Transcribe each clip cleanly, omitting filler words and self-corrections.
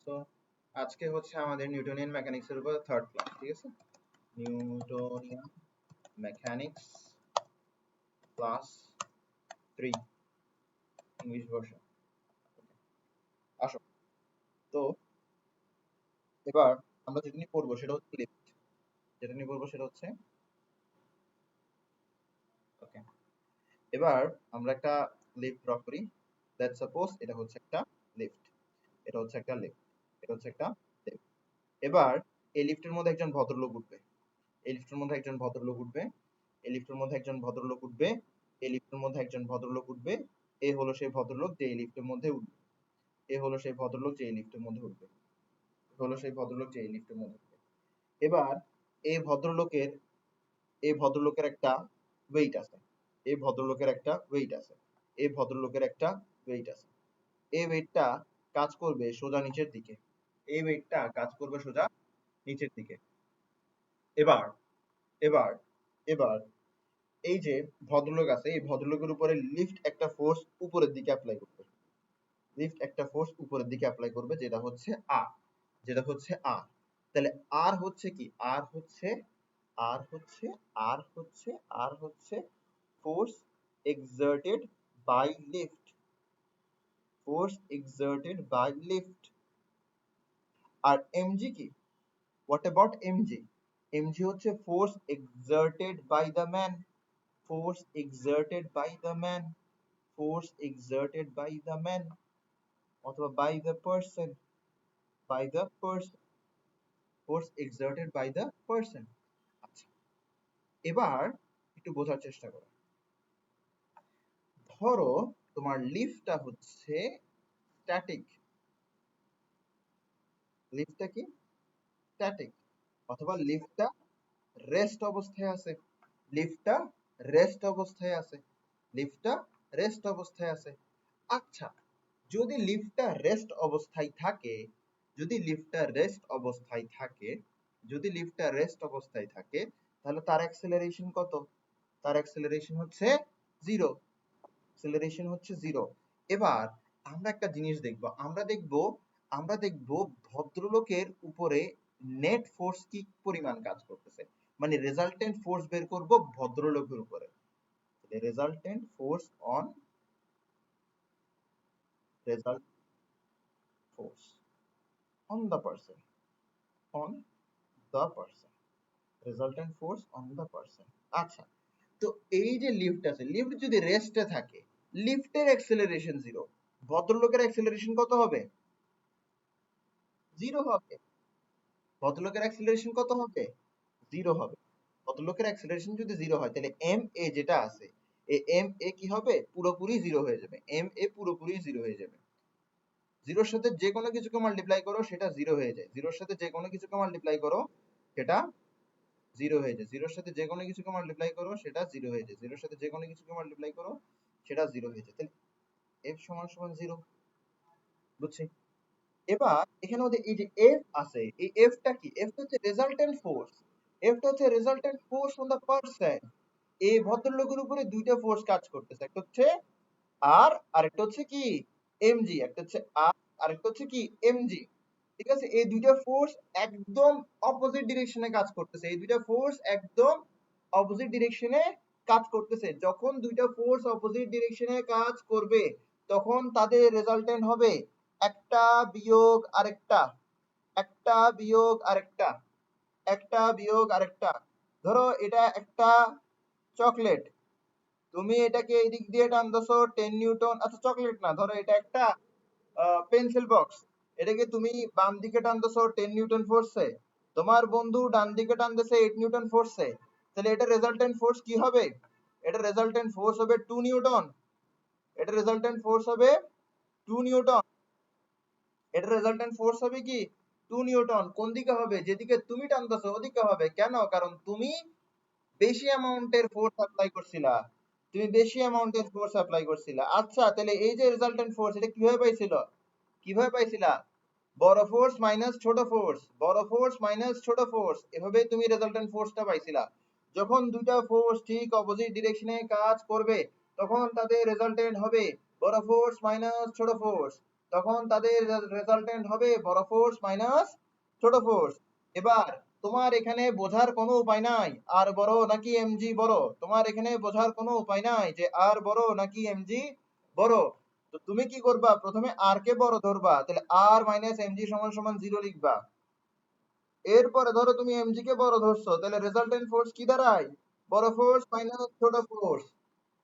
So আজকে হচ্ছে আমাদের নিউটনিয়ান মেকানিক্স এর উপর থার্ড ক্লাস, ঠিক আছে? Newtonian mechanics class 3 English version. আসো, তো এবার আমরা যেটা নিয়ে পড়বো সেটা হচ্ছে লিফট। যেটা নিয়ে পড়বো সেটা হচ্ছে ওকে। এবার আমরা একটা লিফট ড্র করি। লেটস সাপোজ এটা হচ্ছে একটা লিফট, এটা হচ্ছে একটা লিফট, এটা হচ্ছে একটা লিফট। এবার এই লিফটের মধ্যে একজন ভদ্রলোক উঠবে, এই লিফটের মধ্যে একজন ভদ্রলোক উঠবে, এই লিফটের মধ্যে একজন ভদ্রলোক উঠবে, এই লিফটের মধ্যে একজন ভদ্রলোক উঠবে। এ হলো সেই ভদ্রলোক যে এই লিফটের মধ্যে উঠবে, এ হলো সেই ভদ্রলোক যে এই লিফটের মধ্যে উঠবে, এ হলো সেই ভদ্রলোক যে এই লিফটের মধ্যে উঠবে। এবার এই ভদ্রলোকের এই ভদ্রলোকের একটা ওয়েট আছে, এই ভদ্রলোকের একটা ওয়েট আছে, এই ভদ্রলোকের একটা ওয়েট আছে। এই ওয়েটটা কাজ করবে সোজা নিচের দিকে, এই ওয়েটটা কাজ করবে সোজা নিচের দিকে। এবার এবার এবার এই যে ভদ্রলোক আছে, এই ভদ্রলোকের উপরে লিফট একটা ফোর্স উপরের দিকে অ্যাপ্লাই করবে, লিফট একটা ফোর্স উপরের দিকে অ্যাপ্লাই করবে, যেটা হচ্ছে আর, যেটা হচ্ছে আর। তাহলে আর হচ্ছে কি, আর হচ্ছে আর হচ্ছে আর হচ্ছে আর হচ্ছে force exerted by lift, force exerted by lift. আর এমজি কি, হোয়াট অ্যাবাউট এমজি? এমজি হচ্ছে force exerted by the man, force exerted by the man, force exerted by the man, অথবা by the person, by the person, force exerted by the person. আচ্ছা, এবার একটু বোঝার চেষ্টা করো। ধরো তোমার লিফটটা হচ্ছে স্ট্যাটিক, লিফটটা কি স্ট্যাটিক, অথবা লিফটটা রেস্ট অবস্থায় আছে, লিফটটা রেস্ট অবস্থায় আছে, লিফটটা রেস্ট অবস্থায় আছে। আচ্ছা, যদি লিফটটা রেস্ট অবস্থায় থাকে, যদি লিফটটা রেস্ট অবস্থায় থাকে, যদি লিফটটা রেস্ট অবস্থায় থাকে, তাহলে তার অ্যাক্সেলারেশন কত? তার অ্যাক্সেলারেশন হচ্ছে জিরো, অ্যাক্সেলারেশন হচ্ছে জিরো। এবার আমরা একটা জিনিস দেখব, আমরা দেখব ভদ্রলোকের উপরে নেট ফোর্স কি পরিমাণ কাজ করতেছে, মানে রেজাল্টেন্ট ফোর্স বের করব ভদ্রলোকের উপরে। Resultant force on, result force on the person, on the person, resultant force on the person. আচ্ছা, তো এই যে লিফট আছে, লিফট যদি রেস্টে থাকে, লিফটের অ্যাক্সেলারেশন জিরো, ভদ্রলোকের অ্যাক্সেলারেশন কত হবে? জিরো হবে। ভদ্রলোকের অ্যাক্সেলারেশন কত হবে? জিরো হবে। ভদ্রলোকের অ্যাক্সেলারেশন যদি জিরো হয়, তাহলে এম এ যেটা আছে, এই এম এ কি হবে? পুরোপুরি জিরো হয়ে যাবে, এম এ পুরোপুরি জিরো হয়ে যাবে। জিরোর সাথে যে কোনো কিছুকে মাল্টিপ্লাই করো সেটা জিরো হয়ে যায়, জিরোর সাথে যে কোনো কিছুকে মাল্টিপ্লাই করো সেটা জিরো হয়ে যায়, জিরোর সাথে যে কোনো কিছুকে মাল্টিপ্লাই করো সেটা জিরো হয়ে যায়, জিরোর সাথে যে কোনো কিছুকে মাল্টিপ্লাই করো সেটা জিরো হয়ে যায়। তাহলে এফ সমান সমান জিরো, বুঝছি? এবার এখানে আমাদের এই যে এফ আছে, এই এফটা কি? এফটা হচ্ছে রেজাল্টেন্ট ফোর্স, এফটা হচ্ছে resultant force on the person. এই ভদ্রলোকের উপরে দুইটা ফোর্স কাজ করতেছে, একটা হচ্ছে আর, আরেকটা হচ্ছে কি এমজি, একটা হচ্ছে আর, আরেকটা হচ্ছে কি এমজি। ঠিক আছে, এই দুইটা ফোর্স একদম অপোজিট ডিরেকশনে কাজ করতেছে, এই দুইটা ফোর্স একদম অপোজিট ডিরেকশনে কাজ করতেছে। যখন দুইটা ফোর্স অপোজিট ডিরেকশনে কাজ করবে, তখন তাদের রেজাল্টেন্ট হবে একটা বিয়োগ আরেকটা, একটা বিয়োগ আরেকটা, একটা বিয়োগ আরেকটা। ধরো এটা একটা চকলেট, তুমি এটাকে এই দিক দিয়ে টানতেছো 10 নিউটন, আচ্ছা চকলেট না, ধরো এটা একটা পেন্সিল বক্স, এটাকে তুমি বাম দিকে টানতেছো 10 নিউটন ফোর্সে, তোমার বন্ধু ডান দিকে টানতেছে 8 নিউটন ফোর্সে, তাহলে এটা রেজাল্টেন্ট ফোর্স কি হবে? এটা রেজাল্টেন্ট ফোর্স হবে 2 নিউটন, এটা রেজাল্টেন্ট ফোর্স হবে 2 নিউটন, এটা রেজাল্টেন্ট ফোর্স হবে কি 2 নিউটন। কোন দিকে হবে? যেদিকে তুমি টানতেছো ওদিকে হবে। কেন? কারণ তুমি বেশি অ্যামাউন্টের ফোর্স অ্যাপ্লাই করছিলা, তুমি বেশি অ্যামাউন্টের ফোর্স অ্যাপ্লাই করছিলা। আচ্ছা, তাহলে এই যে রেজাল্টেন্ট ফোর্স, এটা কিভাবে পাইছিল? কিভাবে পাইছিলা? বড় ফোর্স মাইনাস ছোট ফোর্স, বড় ফোর্স মাইনাস ছোট ফোর্স, এভাবে তুমি রেজাল্টেন্ট ফোর্সটা পাইছিলা। যখন দুইটা ফোর্স ঠিক অপোজিট ডিরেকশনে কাজ করবে, তখন তাদের রেজাল্টেন্ট হবে বড় ফোর্স মাইনাস ছোট ফোর্স। তখন তাদের রেজাল্টেন্ট হবে বড় ফোর্স মাইনাস ছোট ফোর্স। এবার তোমার এখানে বোঝার কোনো উপায় নাই আর বড় নাকি এমজি বড়, তোমার এখানে বোঝার কোনো উপায় নাই যে আর বড় নাকি এমজি বড়। তো তুমি কি করবা, প্রথমে আর কে বড় ধরবা, তাহলে আর মাইনাস এমজি সমান সমান 0 লিখবা। এরপরে ধরো তুমি এমজি কে বড় ধরছো, তাহলে রেজাল্টেন্ট ফোর্স কি দাঁড়ায়, বড় ফোর্স মাইনাস ছোট ফোর্স।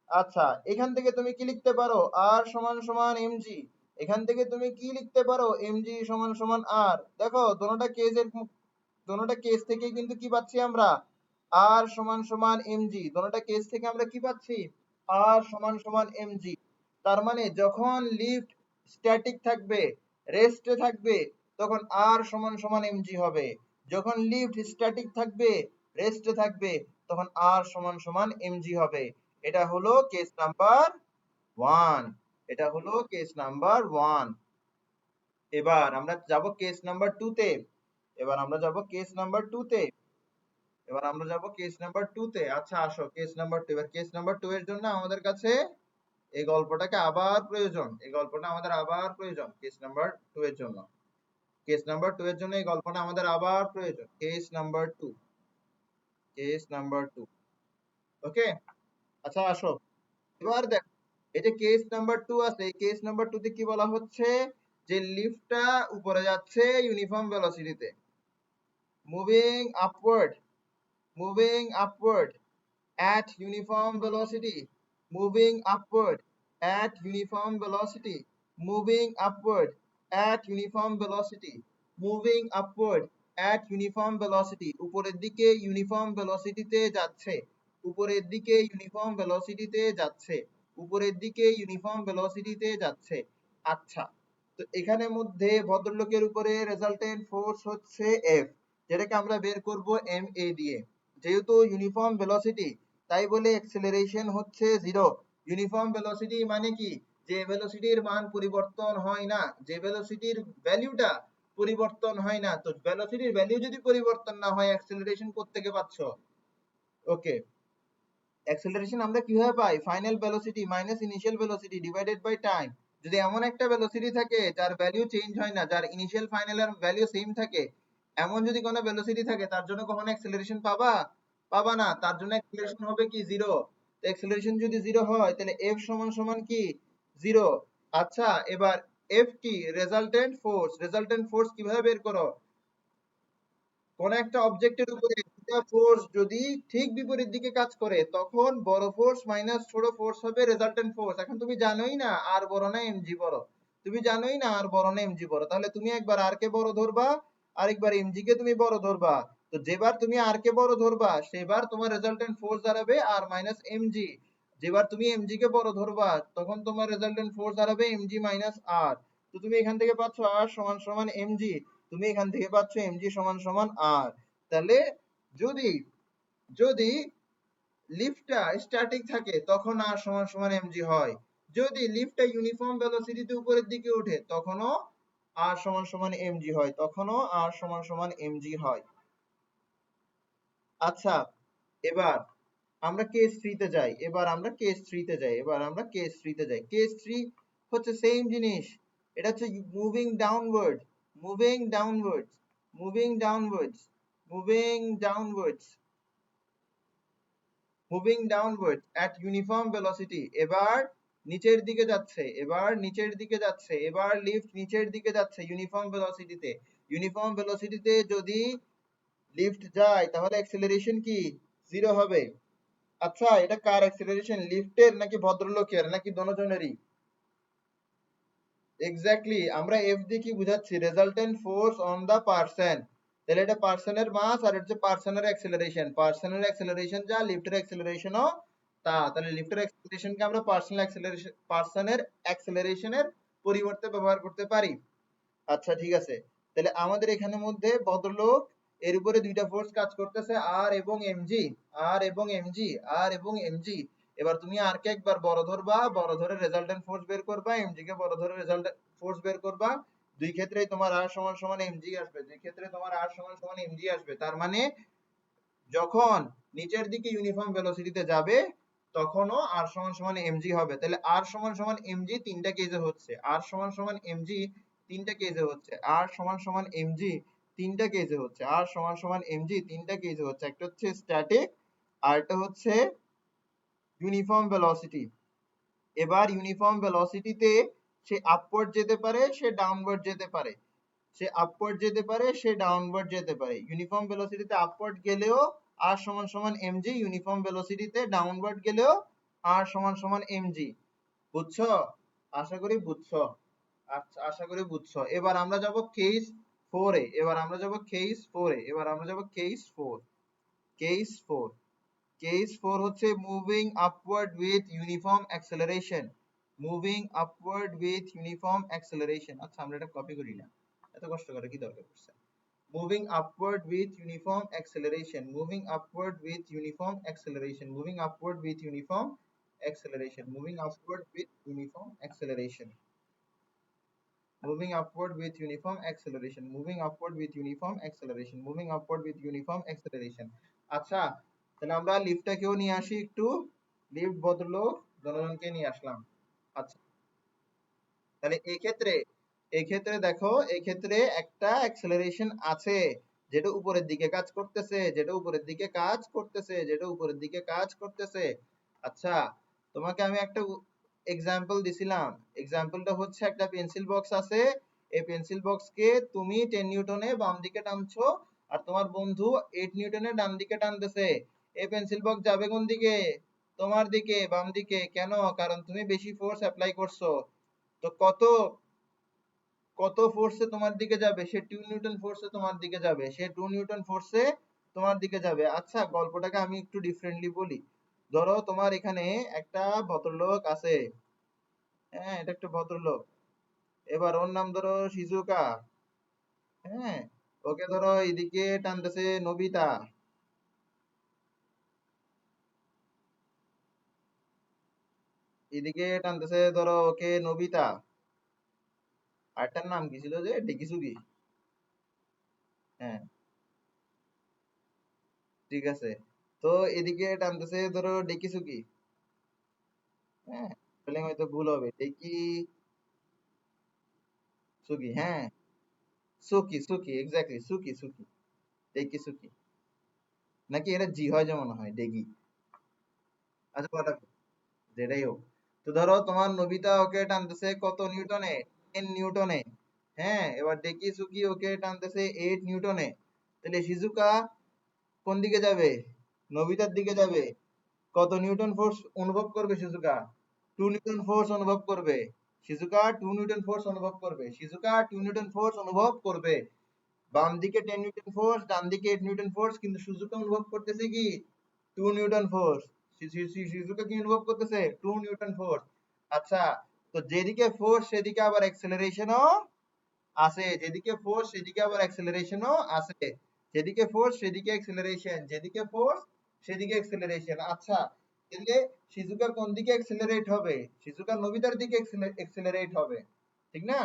আচ্ছা, এখান থেকে তুমি কি লিখতে পারো, আর সমান সমান এমজি। এখান থেকে তুমি কি লিখতে পারো, এমজি সমান সমান আর। দেখো দোনোটা কেস থেকে কিন্তু কি পাচ্ছি আমরা, আর সমান সমান এমজি। দোনোটা কেস থেকে আমরা কি পাচ্ছি, আর সমান সমান এমজি। তার মানে যখন লিফট স্ট্যাটিক থাকবে, রেস্টে থাকবে, তখন আর সমান সমান এমজি হবে। যখন লিফট স্ট্যাটিক থাকবে, রেস্টে থাকবে, তখন আর সমান সমান এমজি হবে। এটা হলো কেস নাম্বার 1। এটা হলো কেস নাম্বার 1। এবার আমরা যাব কেস নাম্বার 2 তে। এবার আমরা যাব কেস নাম্বার 2 তে। এবার আমরা যাব কেস নাম্বার 2 তে। আচ্ছা আসো কেস নাম্বার 2। এবার কেস নাম্বার 2 এর জন্য আমাদের কাছে এই গল্পটাকে আবার প্রয়োজন, এই গল্পটা আমাদের আবার প্রয়োজন কেস নাম্বার 2 এর জন্য। কেস নাম্বার 2 এর জন্য এই গল্পটা আমাদের আবার প্রয়োজন। Case number 2, case number 2। ওকে, আচ্ছা আসো। এবার দেখো, এই যে কেস নাম্বার 2 আছে, এই কেস নাম্বার 2 তে কি বলা হচ্ছে, যে লিফটটা উপরে যাচ্ছে ইউনিফর্ম ভেলোসিটিতে, moving upward, moving upward at uniform velocity, moving upward at uniform velocity, moving upward at uniform velocity, moving upward at uniform velocity। উপরের দিকে ইউনিফর্ম ভেলোসিটিতে যাচ্ছে, উপরের দিকে ইউনিফর্ম ভেলোসিটিতে যাচ্ছে, উপরের দিকে ইউনিফর্ম ভেলোসিটিতে যাচ্ছে। আচ্ছা, তো এখানে মধ্যে ভদ্রলোকের উপরে রেজাল্টেন্ট ফোর্স হচ্ছে এফ, যেটাকে আমরা বের করব এম এ দিয়ে। যেহেতু ইউনিফর্ম ভেলোসিটি, তাই বলে অ্যাক্সেলারেশন হচ্ছে 0। ইউনিফর্ম ভেলোসিটি মানে কি, যে ভেলোসিটির মান পরিবর্তন হয় না, যে ভেলোসিটির ভ্যালুটা পরিবর্তন হয় না। তো ভেলোসিটির ভ্যালু যদি পরিবর্তন না হয়, অ্যাক্সেলারেশন কোত্থেকে পাচ্ছ? ওকে, অ্যাক্সেলারেশন আমরা কিভাবে পাই, final velocity minus initial velocity divided by time. যদি এমন একটা ভেলোসিটি থাকে যার ভ্যালু চেঞ্জ হয় না, যার ইনিশিয়াল ফাইনাল এর ভ্যালু সেম থাকে, এমন যদি কোনো ভেলোসিটি থাকে, তার জন্য কখনো অ্যাক্সেলারেশন পাবা, পাবা না। তার জন্য অ্যাক্সেলারেশন হবে কি, 0। তো অ্যাক্সেলারেশন যদি 0 হয়, তাহলে এফ সমান সমান কি, 0। আচ্ছা, এবার এফ কি, রেজাল্টেন্ট ফোর্স। রেজাল্টেন্ট ফোর্স কিভাবে বের করো, কোন একটা অবজেক্টের উপরে দুটো ফোর্স যদি ঠিক বিপরীত দিকে কাজ করে, তখন বড় ফোর্স মাইনাস ছোট ফোর্স হবে রেজাল্টেন্ট ফোর্স। এখন তুমি জানোই না আর বড় না এমজি বড়, তুমি জানোই না আর বড় না এমজি বড়, তাহলে তুমি একবার আর কে বড় ধরবা, আরেকবার এমজি কে তুমি বড় ধরবা। তো যেবার তুমি আর কে বড় ধরবা, সেবার তোমার রেজাল্টেন্ট ফোর্স দাঁড়াবে আর মাইনাস এমজি। যেবার তুমি এমজি কে বড় ধরবা, তখন তোমার রেজাল্টেন্ট ফোর্স দাঁড়াবে এমজি মাইনাস আর। তো তুমি এখান থেকে পাচ্ছ আর সমান সমান এমজি, তুমি এখান থেকে পাচ্ছ এমজি সমান সমান আর। তাহলে যদি যদি লিফটটা স্ট্যাটিক থাকে, তখন আর সমান সমান এমজি হয়। যদি লিফটটা ইউনিফর্ম ভেলোসিটিতে উপরের দিকে ওঠে, তখনও আর সমান সমান এমজি হয়, তখনও আর সমান সমান এমজি হয়। আচ্ছা, এবার আমরা কেস 3 তে যাই। এবার আমরা কেস 3 তে যাই। এবার আমরা কেস 3 তে যাই। কেস 3 হচ্ছে সেম জিনিস। এটা হচ্ছে moving downward, moving downwards, moving downwards, moving downwards, moving downwards at uniform velocity. এবার নিচের দিকে যাচ্ছে, এবার নিচের দিকে যাচ্ছে, এবার লিফট নিচের দিকে যাচ্ছে ইউনিফর্ম ভেলোসিটিতে। ইউনিফর্ম ভেলোসিটিতে যদি লিফট যায়, তাহলে অ্যাক্সেলারেশন কি, 0 হবে। আচ্ছা, এটা কার অ্যাক্সেলারেশন, লিফটের নাকি ভদ্রলোকের নাকি দোনোজনেরই? এক্স্যাক্টলি, আমরা এফ দিয়ে কি বুঝাচ্ছি, resultant force on the person. তাহলে এটা পারসনের মাস আর হচ্ছে পারসনের অ্যাক্সেলারেশন। পারসনের অ্যাক্সেলারেশন যা, লিফটের অ্যাক্সেলারেশনও তা। তাহলে লিফটের অ্যাক্সেলারেশনকে আমরা পার্সোনাল অ্যাক্সেলারেশন, পারসনের অ্যাক্সেলারেশনের পরিবর্তে ব্যবহার করতে পারি। আচ্ছা ঠিক আছে, তাহলে আমাদের এখানে মধ্যে ভদ্রলোক, এর উপরে দুইটা ফোর্স কাজ করতেছে, আর এবং এমজি, আর এবং এমজি, আর এবং এমজি। এবার তুমি আর কে একবার বড় ধরবা, বড় ধরে রেজাল্টেন্ট ফোর্স বের করবা, এমজি কে বড় ধরে রেজাল্টেন্ট ফোর্স বের করবা। দুই ক্ষেত্রেই তোমার আর সমান সমান এমজি আসবে, দুই ক্ষেত্রে তোমার আর সমান সমান এমজি আসবে। তার মানে যখন নিচের দিকে ইউনিফর্ম ভেলোসিটিতে যাবে, তখনও r সমান সমান mg হবে। তাহলে r সমান সমান mg তিনটা কেসে হচ্ছে, r সমান সমান mg তিনটা কেসে হচ্ছে, r সমান সমান mg তিনটা কেসে হচ্ছে, r সমান সমান mg তিনটা কেসে হচ্ছে। একটা হচ্ছে স্ট্যাটিক, আরেকটা হচ্ছে ইউনিফর্ম ভেলোসিটি। এবার ইউনিফর্ম ভেলোসিটিতে সে আপওয়ার্ড যেতে পারে, সে ডাউনওয়ার্ড যেতে পারে, সে আপওয়ার্ড যেতে পারে, সে ডাউনওয়ার্ড যেতে পারে। ইউনিফর্ম ভেলোসিটিতে আপওয়ার্ড গেলেও r সমান সমান mg, ইউনিফর্ম ভেলোসিটিতে ডাউনওয়ার্ড গেলেও r সমান সমান mg। বুঝছো? আশা করি বুঝছো। আচ্ছা, আশা করি বুঝছো। এবার আমরা যাব কেস 4 এ। এবার আমরা যাব কেস 4 এ। এবার আমরা যাব কেস 4। কেস 4, কেস 4 হচ্ছে moving upward with uniform acceleration. Moving upward with uniform acceleration. আচ্ছা, আমরা এটা কপি করি না, এত কষ্ট করে কি দরকার পড়ছে? Moving upward with uniform acceleration, moving upward with uniform acceleration, moving upward with uniform acceleration, moving upward with uniform acceleration, moving upward with uniform acceleration, moving upward with uniform acceleration, moving upward with uniform acceleration। আচ্ছা, তাহলে আমরা লিফটটাকেও নিয়ে আসি একটু, lift বদলো জনগণকে নিয়ে আসলাম। আচ্ছা, তাহলে এই ক্ষেত্রে দেখো, এই ক্ষেত্রে একটা অ্যাক্সেলারেশন আছে যেটা উপরের দিকে কাজ করতেছে, যেটা উপরের দিকে কাজ করতেছে, যেটা উপরের দিকে কাজ করতেছে। আচ্ছা, তোমাকে আমি একটা এক্সাম্পল দিছিলাম। এক্সাম্পলটা হচ্ছে একটা পেন্সিল বক্স আছে, এই পেন্সিল বক্সকে তুমি 10 নিউটনে বাম দিকে টানছো, আর তোমার বন্ধু 8 নিউটনে ডান দিকে টানতেছে। এই পেন্সিল বক্স যাবে কোন দিকে? তোমার দিকে, বাম দিকে। কেন? কারণ তুমি বেশি ফোর্স অ্যাপ্লাই করছো। তো কত কত ফোর্সে তোমার দিকে যাবে? সে 2 নিউটন ফোর্সে তোমার দিকে যাবে, সে 2 নিউটন ফোর্সে তোমার দিকে যাবে। আচ্ছা, গল্পটাকে আমি একটু ডিফারেন্টলি বলি। ধরো তোমার এখানে একটা ভদ্রলোক আছে, হ্যাঁ, এটা একটা ভদ্রলোক। এবার ওর নাম ধরো শিজুকা, হ্যাঁ। ওকে ধরো এদিকে টানতেছে নবিতা, এদিকে টানতেছে ধরো ওকে নবিতা। আরেকটার নাম কি ছিল যে, ডেকিসুগি। হ্যাঁ, ঠিক আছে। তো এদিকে টানতেছে ধরো ডেকিসুগি, হ্যাঁ। স্পেলিং হয়তো ভুল হবে, ডেকি সুগি, হ্যাঁ। সুকি, সুকি, এক্স্যাক্টলি, সুকি, সুকি, ডেকি সুকি। নাকি এটা জি হয়, যেমন হয় ডেগি। আচ্ছা, কথা যেটাই হোক। তো ধরো তোমার নবিতা ওকে টানতেছে কত নিউটনে? 10 নিউটনে। হ্যাঁ, এবার ডেকি সুকি ওকে টানতেছে 8 নিউটনে। তাহলে শিজুকা কোন দিকে যাবে? নবিতার দিকে যাবে। কত নিউটন ফোর্স অনুভব করবে শিজুকা? 2 নিউটন ফোর্স অনুভব করবে। শিজুকা 2 নিউটন ফোর্স অনুভব করবে। শিজুকা 2 নিউটন ফোর্স অনুভব করবে। বাম দিকে 10 নিউটন ফোর্স, ডান দিকে 8 নিউটন ফোর্স, কিন্তু শিজুকা অনুভব করতেছে কি? 2 নিউটন ফোর্স। শিজুকা কি অনুভব করতেছে? 2 নিউটন ফোর্স। আচ্ছা, তো যেদিকে ফোর্স সেদিকে আবার অ্যাক্সেলারেশনও আছে, যেদিকে ফোর্স সেদিকে আবার অ্যাক্সেলারেশনও আছে, যেদিকে ফোর্স সেদিকে অ্যাক্সেলারেশন, যেদিকে ফোর্স সেদিকে অ্যাক্সেলারেশন। আচ্ছা, তাহলে শিজুকা কোন দিকে অ্যাক্সেলারেট হবে? শিজুকা নবিতার দিকে অ্যাক্সেলারেট হবে, ঠিক না?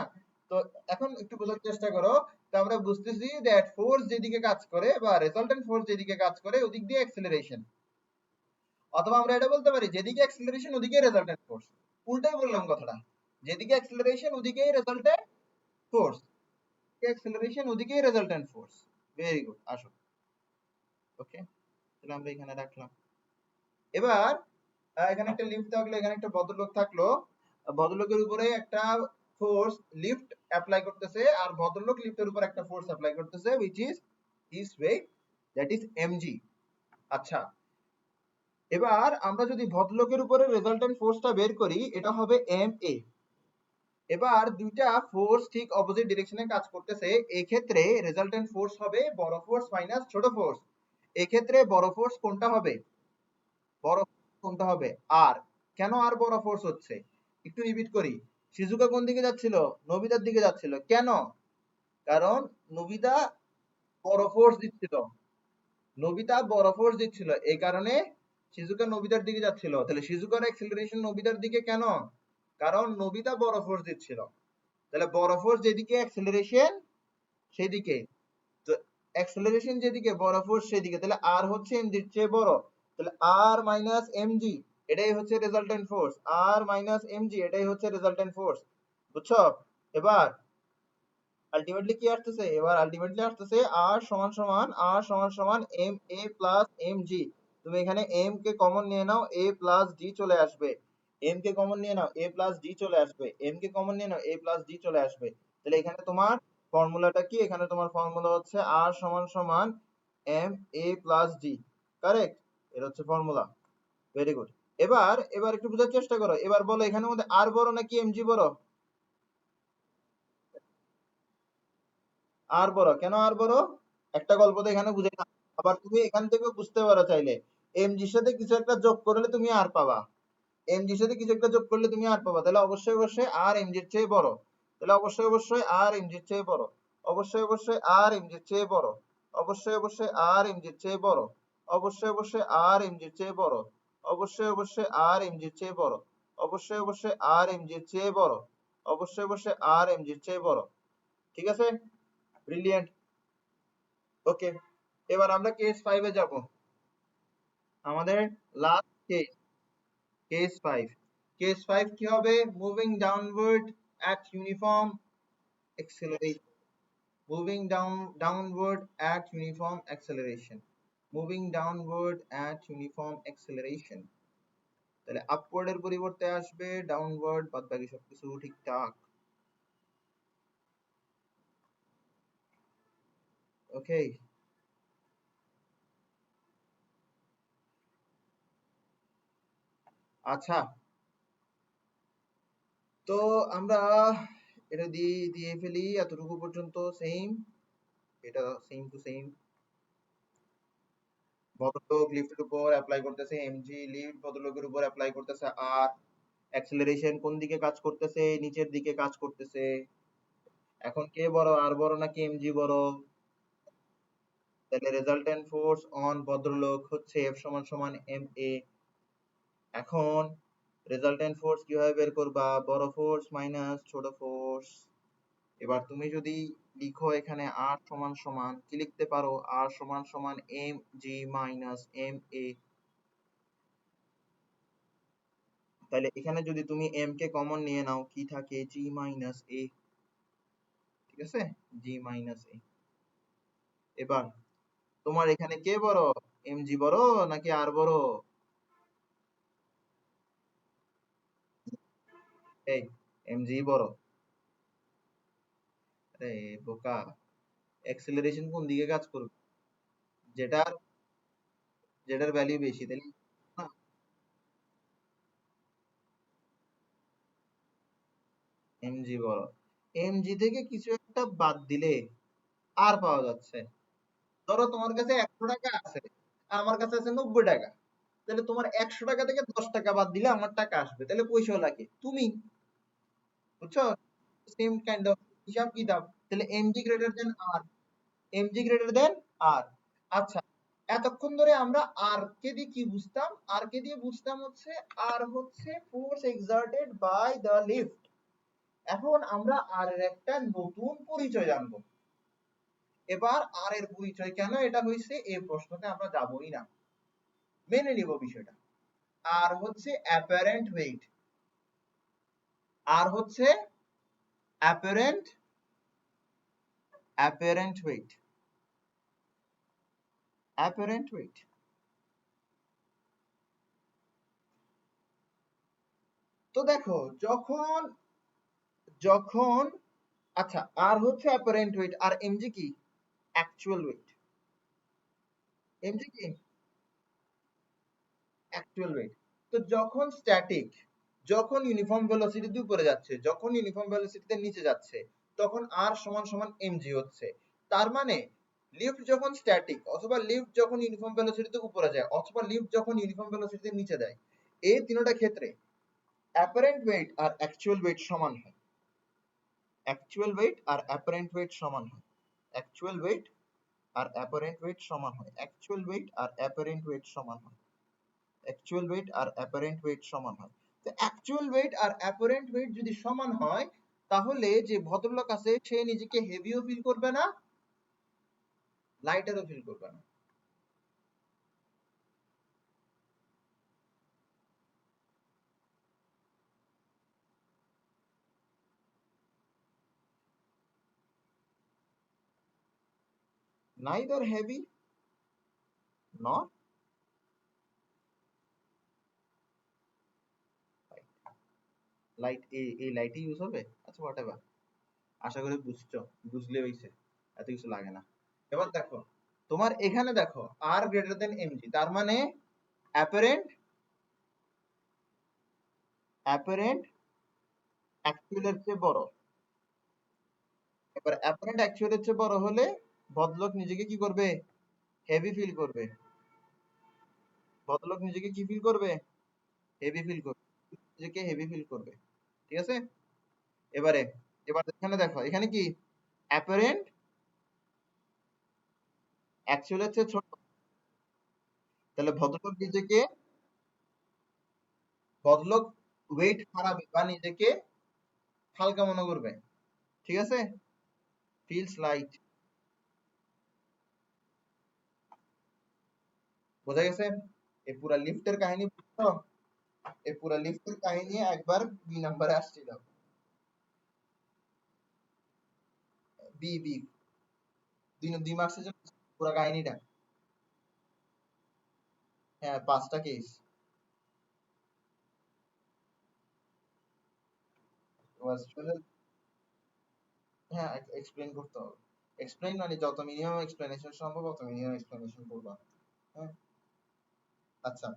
তো এখন একটু বোঝার চেষ্টা করো। তো আমরা বুঝতেছি দ্যাট ফোর্স যেদিকে কাজ করে বা রেজাল্টেন্ট ফোর্স যেদিকে কাজ করে ওদিক দিয়ে অ্যাক্সেলারেশন। অথবা আমরা এটা বলতে পারি যেদিকে অ্যাক্সেলারেশন ওদিকেই রেজাল্টেন্ট ফোর্স। উল্টাই বললাম কথাটা, যেদিকে অ্যাক্সেলারেশন ওদিকেই রেজাল্টেন্ট ফোর্স, অ্যাক্সেলারেশন ওদিকেই রেজাল্টেন্ট ফোর্স। ভেরি গুড, আসো। ওকে, তাহলে আমরা এখানে রাখলাম। এবার এখানে একটা লিফট থাকলো, এখানে একটা ভদ্রলোক থাকলো। ভদ্রলোকের উপরে একটা ফোর্স লিফট অ্যাপ্লাই করতেছে, আর ভদ্রলোক লিফটের উপর একটা ফোর্স অ্যাপ্লাই করতেছে, which is his weight, that is mg। আচ্ছা, এবার আমরা যদি ভদ্রলোকের উপরে রেজাল্টেন্ট ফোর্সটা বের করি, এটা হবে ma। এবার দুইটা ফোর্স ঠিক অপোজিট ডিরেকশনে কাজ করতেছে, এক্ষেত্রে রেজাল্টেন্ট ফোর্স হবে বড় ফোর্স মাইনাস ছোট ফোর্স। এক্ষেত্রে বড় ফোর্স কোনটা হবে? বড় কোনটা হবে? আর কেন আর বড় ফোর্স হচ্ছে? একটু রিপিট করি। শিজুকা কোন দিকে যাচ্ছিল? নবিতার দিকে যাচ্ছিল। কেন? কারণ নবিতা বড় ফোর্স দিচ্ছিল, নবিতা বড় ফোর্স দিচ্ছিল, এই কারণে শিজুকা নবিতার দিকে যাচ্ছিল। তাহলে শিজুকার অ্যাক্সিলারেশন নবিতার দিকে কেন? কারণ নবিতা বড় ফোর্স দিচ্ছিল। তাহলে বড় ফোর্স যেদিকে অ্যাক্সিলারেশন সেদিকে, তো অ্যাক্সিলারেশন যেদিকে বড় ফোর্স সেদিকে, তাহলে আর হচ্ছে এমজি এর চেয়ে বড়। তাহলে আর মাইনাস এমজি এটাই হচ্ছে রেজাল্টেন্ট ফোর্স, আর মাইনাস এমজি এটাই হচ্ছে রেজাল্টেন্ট ফোর্স। বুঝছো? এবার আলটিমেটলি কি আসতেছে, এবার আলটিমেটলি আসতেছে আর সমান সমান M A plus M G. তুমি এখানে এম কে কমন নিয়ে নাও, এ প্লাস ডি চলে আসবে। এম কে কমন নিয়ে নাও, এ প্লাস ডি চলে আসবে। এম কে কমন নিয়ে নাও, এ প্লাস ডি চলে আসবে। তাহলে এখানে তোমার ফর্মুলাটা কি, এখানে তোমার ফর্মুলা হচ্ছে আর সমান সমান M A plus D. Correct? এটা হচ্ছে ফর্মুলা। Very good. এবার এবার একটু বোঝার চেষ্টা করো, এবার বলো এখানের মধ্যে আর বড় নাকি এমজি বড়? আর বড় কেন? আর বড় একটা গল্প তো এখানে বুঝে না। আবার তুমি এখান থেকে বুঝতে পারো চাইলে, এমজির সাথে কিছু একটা যোগ করলে তুমি আর পাবা। এমজির সাথে কিছু একটা যোগ করলে তুমি আর পাবা, তাহলে অবশ্যই অবশ্যই আর এমজির চেয়ে বড়। তাহলে অবশ্যই অবশ্যই আর এমজির চেয়ে বড়। অবশ্যই অবশ্যই আর এমজির চেয়ে বড়। অবশ্যই অবশ্যই আর এমজির চেয়ে বড়। অবশ্যই অবশ্যই আর এমজির চেয়ে বড়। অবশ্যই অবশ্যই আর এমজির চেয়ে বড়। অবশ্যই অবশ্যই আর এমজির চেয়ে বড়। অবশ্যই অবশ্যই আর এমজির চেয়ে বড়। ঠিক আছে? ব্রিলিয়েন্ট। ওকে, এবার আমরা কেস 5 এ যাব। আমাদের লাস্ট কেস, কেস 5। কেস 5 কি হবে? Moving downward at uniform acceleration, moving downward at uniform acceleration, moving downward at uniform acceleration। তাহলে আপওয়ার্ড এর পরিবর্তে আসবে ডাউনওয়ার্ড, বাদ বাকি সবকিছু ঠিকঠাক। ওকে, আচ্ছা, তো আমরা এটা দিয়ে দিয়ে ফেলি এতটুকু পর্যন্ত। সেম, এটা সেম টু সেম। ভদ্রলোক লিফটের উপর অ্যাপ্লাই করতেছে এমজি, লিফট ভদ্রলোকের উপর অ্যাপ্লাই করতেছে আর। অ্যাক্সেলারেশন কোন দিকে কাজ করতেছে? নিচের দিকে কাজ করতেছে। এখন কে বড়, আর বড় নাকি এমজি বড়? তাহলে রেজাল্টেন্ট ফোর্স অন ভদ্রলোক হচ্ছে এফ সমান সমান এম এ। এখন রেজাল্টেন্ট ফোর্স কিভাবে বের করবা? বড় ফোর্স মাইনাস ছোট ফোর্স। এবার তুমি যদি লিখো এখানে আর সমান সমান কি লিখতে পারো? আর সমান সমান M G minus M A. তাহলে এখানে যদি তুমি এম কে কমন নিয়ে নাও, কি থাকে? জি মাইনাস এ। ঠিক আছে, জি মাইনাস এ। এবার তোমার এখানে কে বড়? এমজি বড় নাকি আর বড়? এই, এমজি বড়। আরে বোকা, অ্যাক্সেলারেশন কোন দিকে কাজ করবে? যেটার যেটার ভ্যালু বেশি, তাহলে না, এমজি বড়। এমজি থেকে কিছু একটা বাদ দিলে আর পাওয়া যাচ্ছে। ধরো তোমার কাছে 100 টাকা আছে, আর আমার কাছে আছে 90 টাকা। তাহলে তোমার 100 টাকা থেকে 10 টাকা বাদ দিলে আমার টাকা আসবে, তাহলে পয়সা লাগে তুমি। বুঝছো? সেম কাইন্ড অফ হিসাব কিতাব। তাহলে এমজি গ্রেটার দেন আর, এমজি গ্রেটার দেন আর। আচ্ছা, এতক্ষণ ধরে আমরা আর কে দিয়ে কি বুঝতাম? আর কে দিয়ে বুঝতাম হচ্ছে আর হচ্ছে force exerted by the lift. এখন আমরা আর এর একটা নতুন পরিচয় জানবো। এবার আর এর পরিচয় কেন এটা হয়েছে এই প্রশ্নতে আমরা যাবই না, মেনে নিব বিষয়টা। আর হচ্ছে অ্যাপারেন্ট ওয়েট, আর হচ্ছে apparent apparent weight, apparent weight. তো দেখো, যখন যখন আচ্ছা, আর হচ্ছে অ্যাপারেন্ট ওয়েট, আর এমজি কি? Actual weight. এমজি কি? Actual weight. তো যখন স্ট্যাটিক, যখন ইউনিফর্ম ভেলোসিটিতে উপরে যাচ্ছে, যখন ইউনিফর্ম ভেলোসিটিতে নিচে যাচ্ছে, তখন আর সমান সমান এমজি হচ্ছে। তার মানে লিফট যখন স্ট্যাটিক, অথবা লিফট যখন ইউনিফর্ম ভেলোসিটিতে উপরে যায়, অথবা লিফট যখন ইউনিফর্ম ভেলোসিটিতে নিচে যায়, এই তিনটা ক্ষেত্রে অ্যাপারেন্ট ওয়েট আর অ্যাকচুয়াল ওয়েট সমান হয়। অ্যাকচুয়াল ওয়েট আর অ্যাপারেন্ট ওয়েট সমান হয়। অ্যাকচুয়াল ওয়েট আর অ্যাপারেন্ট ওয়েট সমান হয়। অ্যাকচুয়াল ওয়েট আর অ্যাপারেন্ট ওয়েট সমান হয়। অ্যাকচুয়াল ওয়েট আর অ্যাপারেন্ট ওয়েট সমান হয়। তো অ্যাকচুয়াল ওয়েট আর অ্যাপারেন্ট ওয়েট যদি সমান হয়, তাহলে যে ভদ্রলোক আছে সে নিজেকে হেভিও ফিল করবে না, লাইটারও ফিল করবে না। neither heavy nor light. এই লাইটই ইউজ হবে। আচ্ছা হোয়াট এভার, আশা করি বুঝছো, বুঝলে হইছে, এত কিছু লাগে না। এবার দেখো তোমার এখানে দেখো আর গ্রেটার দেন এমজি, তার মানে অ্যাপারেন্ট অ্যাপারেন্ট অ্যাকচুয়ালের চেয়ে বড়। এবার অ্যাপারেন্ট অ্যাকচুয়ালের চেয়ে বড় হলে ভদ্রলোক নিজেকে কি করবে? হেভি ফিল করবে। ভদ্রলোক নিজেকে কি ফিল করবে? হেভি ফিল করবে। নিজেকে হেভি ফিল করবে। ঠিক আছে? এবারে এবার এখানে দেখো, এখানে কি অ্যাপারেন্ট অ্যাকচুয়ালের চেয়ে ছোট, তাহলে ভদ্রলোক ওয়েট হারাবে বা নিজেকে হালকা মনে করবে। ঠিক আছে? Feels light. বোঝা গেছে? এই পুরা লিফটের কাহিনী বুঝছো? এই পুরা লিফটের কাহিনী একবার বি নাম্বারে আসছিল। বি বি দুই মার্কসের জন্য পুরা কাহিনীটা। হ্যাঁ 5টা কেস। হ্যাঁ এক্সপ্লেন করতে হবে। এক্সপ্লেন মানে যত মিনিমাম এক্সপ্লেনেশন সম্ভব তত মিনিমাম এক্সপ্লেনেশন করবা। হ্যাঁ আচ্ছা,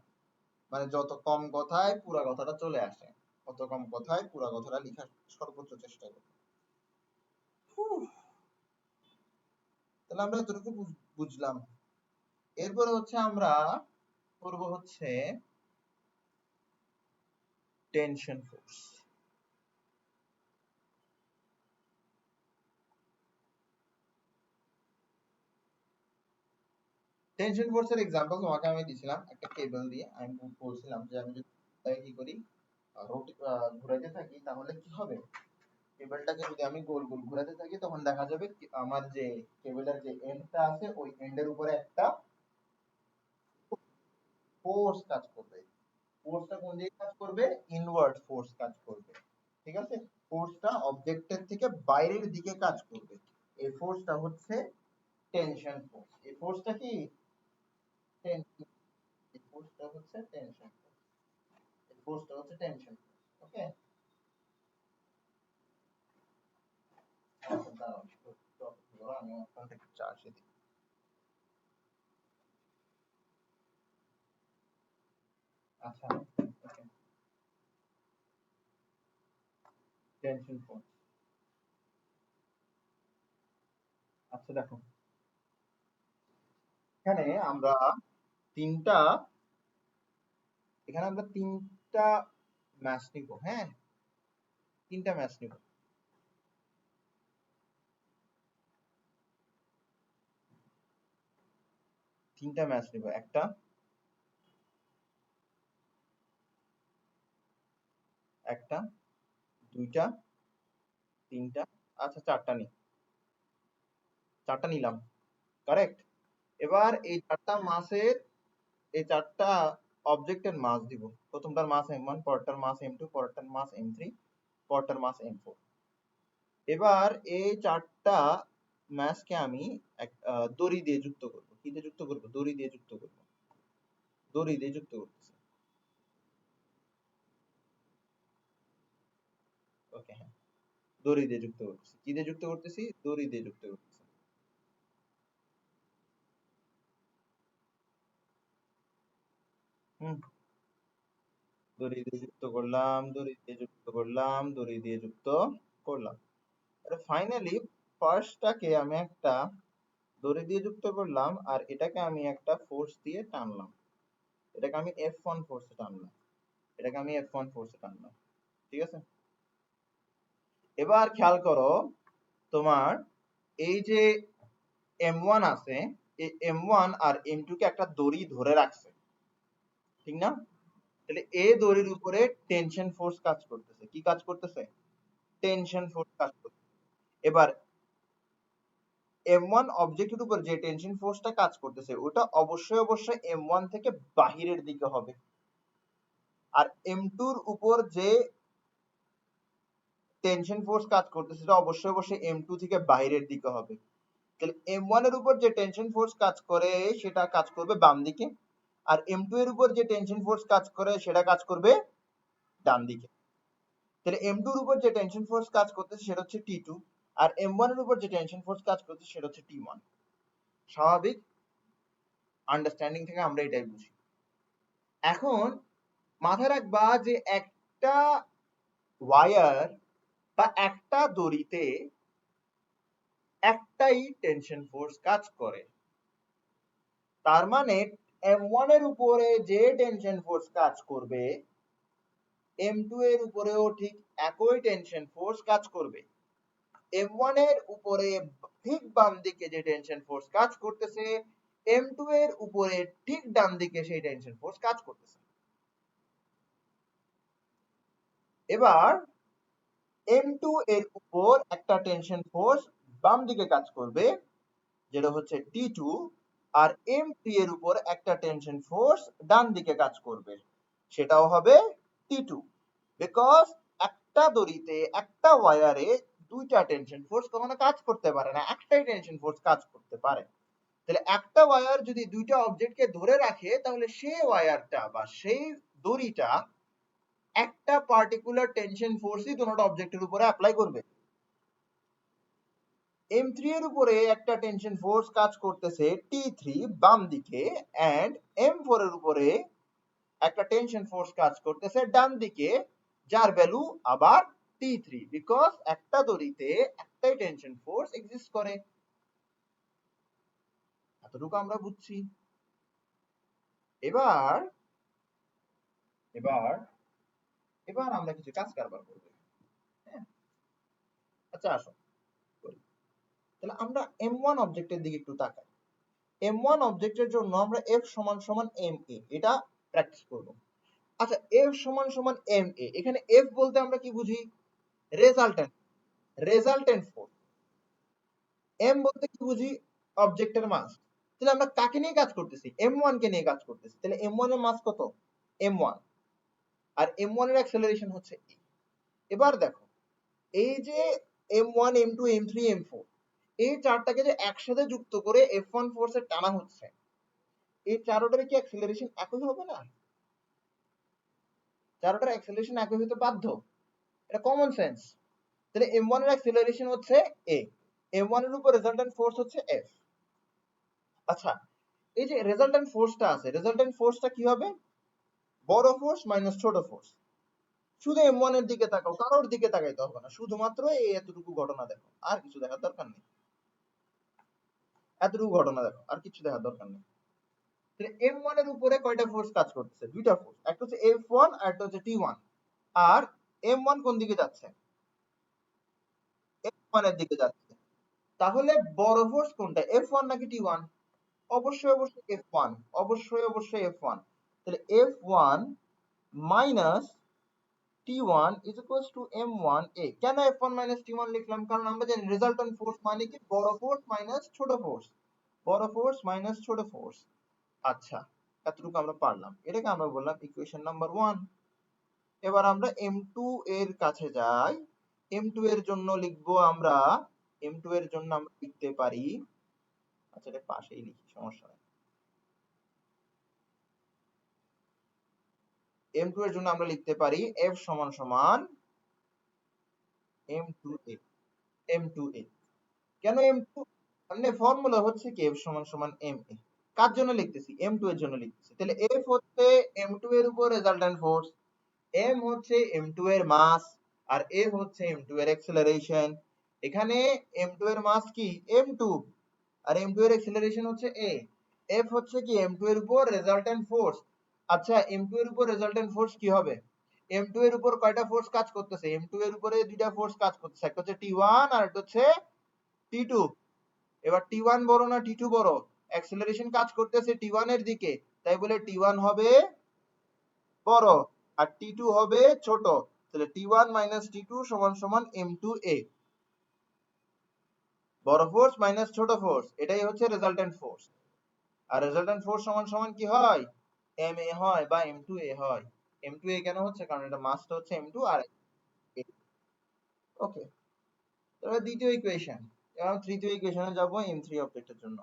মানে যত কম কথায় পুরা কথাটা চলে আসে, তত কম কথায় পুরা কথাটা লেখার সর্বোচ্চ চেষ্টা করবে। তাহলে আমরা এতটুকু বুঝলাম। এরপরে হচ্ছে আমরা করব হচ্ছে টেনশন ফোর্স। টেনশন ফোর্স এর एग्जांपल তোমাকে আমি দিছিলাম একটা কেবল দিয়ে। আমি বলছিলাম যে আমি যদি কি করি, রোটি ঘোরাতে থাকি তাহলে কি হবে, কেবলটাকে যদি আমি গোল গোল ঘোরাতে থাকি তখন দেখা যাবে আমার যে কেবলের যে এন্ডটা আছে ওই এন্ডের উপরে একটা ফোর্স কাজ করবে। ফোর্সটা কোন দিকে কাজ করবে? ইনওয়ার্ড ফোর্স কাজ করবে। ঠিক আছে? ফোর্সটা অবজেক্টের থেকে বাইরের দিকে কাজ করবে। এই ফোর্সটা হচ্ছে টেনশন ফোর্স। এই ফোর্সটা কি? টেনশন। এই ফোর্সটা হচ্ছে টেনশন ফোর্স। এই ফোর্সটা হচ্ছে টেনশন ফোর্স। ওকে? আচ্ছা দাঁড়াও, আমি ফোনটা একটু চার্জে দিই। আচ্ছা ওকে, টেনশন ফোর্স। আচ্ছা দেখো, এখানে আমরা তিনটা এখানে আমরা তিনটা ম্যাচ নিব। হ্যাঁ, তিনটা ম্যাচ নিব। তিনটা ম্যাচ নিব, একটা, একটা, দুইটা, তিনটা, আচ্ছা চারটা নি, চারটা নিলাম। কারেক্ট? এবার এই চারটা অবজেক্টের মাস দিব। প্রথমটার মাস m1, পরেরটার মাস m2, পরেরটার মাস m3, পরেরটার মাস m4। এবার এই চারটা ম্যাচকে আমি দড়ি দিয়ে যুক্ত করব। কি দিয়ে যুক্ত করব? দড়ি দিয়ে যুক্ত করব। দড়ি দিয়ে যুক্ত করতেছি। ওকে হ্যাঁ, দড়ি দিয়ে যুক্ত করতেছি। কি দিয়ে যুক্ত করতেছি? দড়ি দিয়ে যুক্ত করতেছি। হুম, দড়ি দিয়ে যুক্ত করলাম, দড়ি দিয়ে যুক্ত করলাম, দড়ি দিয়ে যুক্ত করলাম। ফাইনালি ফার্স্টটাকে আমি একটা দড়ি দিয়ে যুক্ত করলাম আর এটাকে আমি একটা ফোর্স দিয়ে টানলাম। এটাকে আমি F1 ফোর্সে টানলাম। এটাকে আমি F1 ফোর্সে টানলাম। ঠিক আছে? এবার খেয়াল করো, তোমার এই যে M1 আছে, এই M1 আর M2 কে একটা দড়ি ধরে রাখছে। ঠিক না? তাহলে এই দড়ির উপরে টেনশন ফোর্স কাজ করতেছে। কি কাজ করতেছে? টেনশন ফোর্স কাজ করতেছে। এবার M1 অবজেক্টের উপর যে টেনশন ফোর্সটা কাজ করতেছে ওটা অবশ্যই M1 থেকে বাহিরের দিকে হবে। আর M2 এর উপর যে টেনশন ফোর্স কাজ করতেছে সেটা অবশ্যই M2 থেকে বাইরের দিকে হবে। তাহলে M1 এর উপর যে টেনশন ফোর্স কাজ করে সেটা কাজ করবে বাম দিকে, আর M2 এর উপর যে টেনশন ফোর্স কাজ করে সেটা কাজ করবে ডান দিকে। তাহলে M2 এর উপর যে টেনশন ফোর্স কাজ করতেছে সেটা হচ্ছে T2, আর M1 এর উপর যে টেনশন ফোর্স কাজ করতেছে সেটা হচ্ছে T1। স্বাভাবিক আন্ডারস্ট্যান্ডিং থেকে আমরা এটাই বুঝি। এখন মাথায় রাখবা যে একটা ওয়্যার বা একটা দড়িতে একটাই টেনশন ফোর্স কাজ করে। তার মানে M1 এর উপরে যে টেনশন ফোর্স কাজ করবে M2 এর উপরেও ঠিক একই টেনশন ফোর্স কাজ করবে। M1 এর উপরে ঠিক বাম দিকে যে টেনশন ফোর্স কাজ করতেছে M2 এর উপরে ঠিক ডান দিকে সেই টেনশন ফোর্স কাজ করতেছে। এবার M2 এর উপর একটা টেনশন ফোর্স বাম দিকে কাজ করবে যেটা হচ্ছে T2, আর M3 এর উপর একটা টেনশন ফোর্স ডান দিকে কাজ করবে সেটাও হবে T2। বিকজ একটা দড়িতে একটা ওয়্যারে দুইটা টেনশন ফোর্স কখনো কাজ করতে পারে না, একটাই টেনশন ফোর্স কাজ করতে পারে। তাহলে একটা ওয়্যার যদি দুইটা অবজেক্টকে ধরে রাখে তাহলে সেই ওয়্যারটা বা সেই দড়িটা একটা পার্টিকুলার টেনশন ফোর্সই দুটো অবজেক্টের উপরে অ্যাপ্লাই করবে। M3 এর উপরে একটা টেনশন ফোর্স কাজ করতেছে T3 বাম দিকে, এন্ড M4 এর উপরে একটা টেনশন ফোর্স কাজ করতেছে ডান দিকে, যার ভ্যালু আবার T3, বিকজ একটা দড়িতে একটাই টেনশন ফোর্স এক্সিস্ট করে। এতটুকু আমরা বুঝছি। এবার এবার এবার আমরা কিছু কাজ কারবার করব। হ্যাঁ, আচ্ছা আসো করি। তাহলে আমরা M1 অবজেক্টের দিকে একটু তাকাই। M1 অবজেক্টের জন্য আমরা F সমান সমান MA এটা প্র্যাকটিস করব। আচ্ছা, F সমান সমান MA, এখানে F বলতে আমরা কি বুঝি? Resultant, resultant force. M বলতে কি বুঝি? অবজেক্টের মাস। তাহলে আমরা কাকে নিয়ে কাজ করতেছি? M1 কে নিয়ে কাজ করতেছি। তাহলে M1 এর মাস কত? M1, আর M1 এর অ্যাক্সেলারেশন হচ্ছে e। এবার দেখো এই যে M1 M2 M3 M4 এই চারটাকে যে একসাথে যুক্ত করে F1 ফোর্সে টানা হচ্ছে, এই চারটার কি অ্যাক্সেলারেশন একই হবে না? চারটার অ্যাক্সেলারেশন একই হতে বাধ্য, এটা কমন সেন্স। তাহলে M1 এর অ্যাক্সেলারেশন হচ্ছে a, M1 এর উপর রেজাল্টেন্ট ফোর্স হচ্ছে F। আচ্ছা, এই যে রেজাল্টেন্ট ফোর্সটা আছে, রেজাল্টেন্ট ফোর্সটা কি হবে? বড় ফোর্স মাইনাস ছোট ফোর্স। শুধু M1 এর দিকে তাকাও, কারোর দিকে তাকাইতে হবে না, শুধুমাত্র এই এতটুকু ঘটনা দেখো, আর কিছু দেখার দরকার নেই। এতটুকু ঘটনা দেখো, আর কিছু দেখার দরকার নেই। তাহলে M1 এর উপরে কয়টা ফোর্স কাজ করতেছে? দুইটা ফোর্স, একটা হচ্ছে F1 আর একটা হচ্ছে T1। আর M1 কোন দিকে যাচ্ছে? F1 এর দিকে যাচ্ছে। তাহলে বড় ফোর্স কোনটা, F1 নাকি T1? অবশ্যই অবশ্যই F1, অবশ্যই অবশ্যই F1। তাহলে F1 minus T1 is equals to M1A। কেন F1 মাইনাস T1 লিখলাম? কারণ আমরা জানি রেজাল্টেন্ট ফোর্স মানে কি বড় ফোর্স মাইনাস ছোট ফোর্স, বড় ফোর্স মাইনাস ছোট ফোর্স। আচ্ছা, এতটুকু আমরা পারলাম, এটাকে আমরা বললাম ইকুয়েশন নাম্বার 1। এবার আমরা M2 এর কাছে যাই। M2 এর জন্য লিখবো আমরা, M2 এর জন্য আমরা লিখতে পারি, আচ্ছা এটা পাশেই লিখি, সমস্যা নেই। M2 এর জন্য আমরা লিখতে পারি F সমান সমান M2A, M2A। কেন M2? মানে ফর্মুলা হচ্ছে কি F সমান সমান MA। কার জন্য লিখতেছি? M2 এর জন্য লিখতেছি। তাহলে F হচ্ছে M2 এর উপর রেজাল্টেন্ট ফোর্স, M হচ্ছে M2 এর মাস, আর A হচ্ছে M2 এর অ্যাক্সেলারেশন। এখানে M2 এর মাস কি? M2, আর M2 এর অ্যাক্সেলারেশন হচ্ছে A। F হচ্ছে কি? M2 এর উপর রেজাল্টেন্ট ফোর্স। আচ্ছা, M2 এর উপর রেজাল্টেন্ট ফোর্স কি হবে? M2 এর উপর কয়টা ফোর্স কাজ করতেছে? M2 এর উপরে দুইটা ফোর্স কাজ করতেছে, একটা হচ্ছে T1 আর একটা হচ্ছে T2। এবার T1 বড় না T2 বড়? অ্যাক্সেলারেশন কাজ করতেছে T1 এর দিকে, তাই বলে T1 হবে বড় আর T2 হবে ছোট। তাহলে T1 মাইনাস T2 সমান সমান M2A। বড় ফোর্স মাইনাস ছোট ফোর্স, এটাই হচ্ছে রেজাল্টেন্ট ফোর্স। আর রেজাল্টেন্ট ফোর্স সমান সমান কি হয়? MA হয় বা M2A হয়। M2A কেন হচ্ছে? কারণ এটা মাসটা হচ্ছে M2 আর ওকে। তাহলে দ্বিতীয় ইকুয়েশন, এবং তৃতীয় ইকুয়েশনে যাব m3 অবজেক্টের জন্য।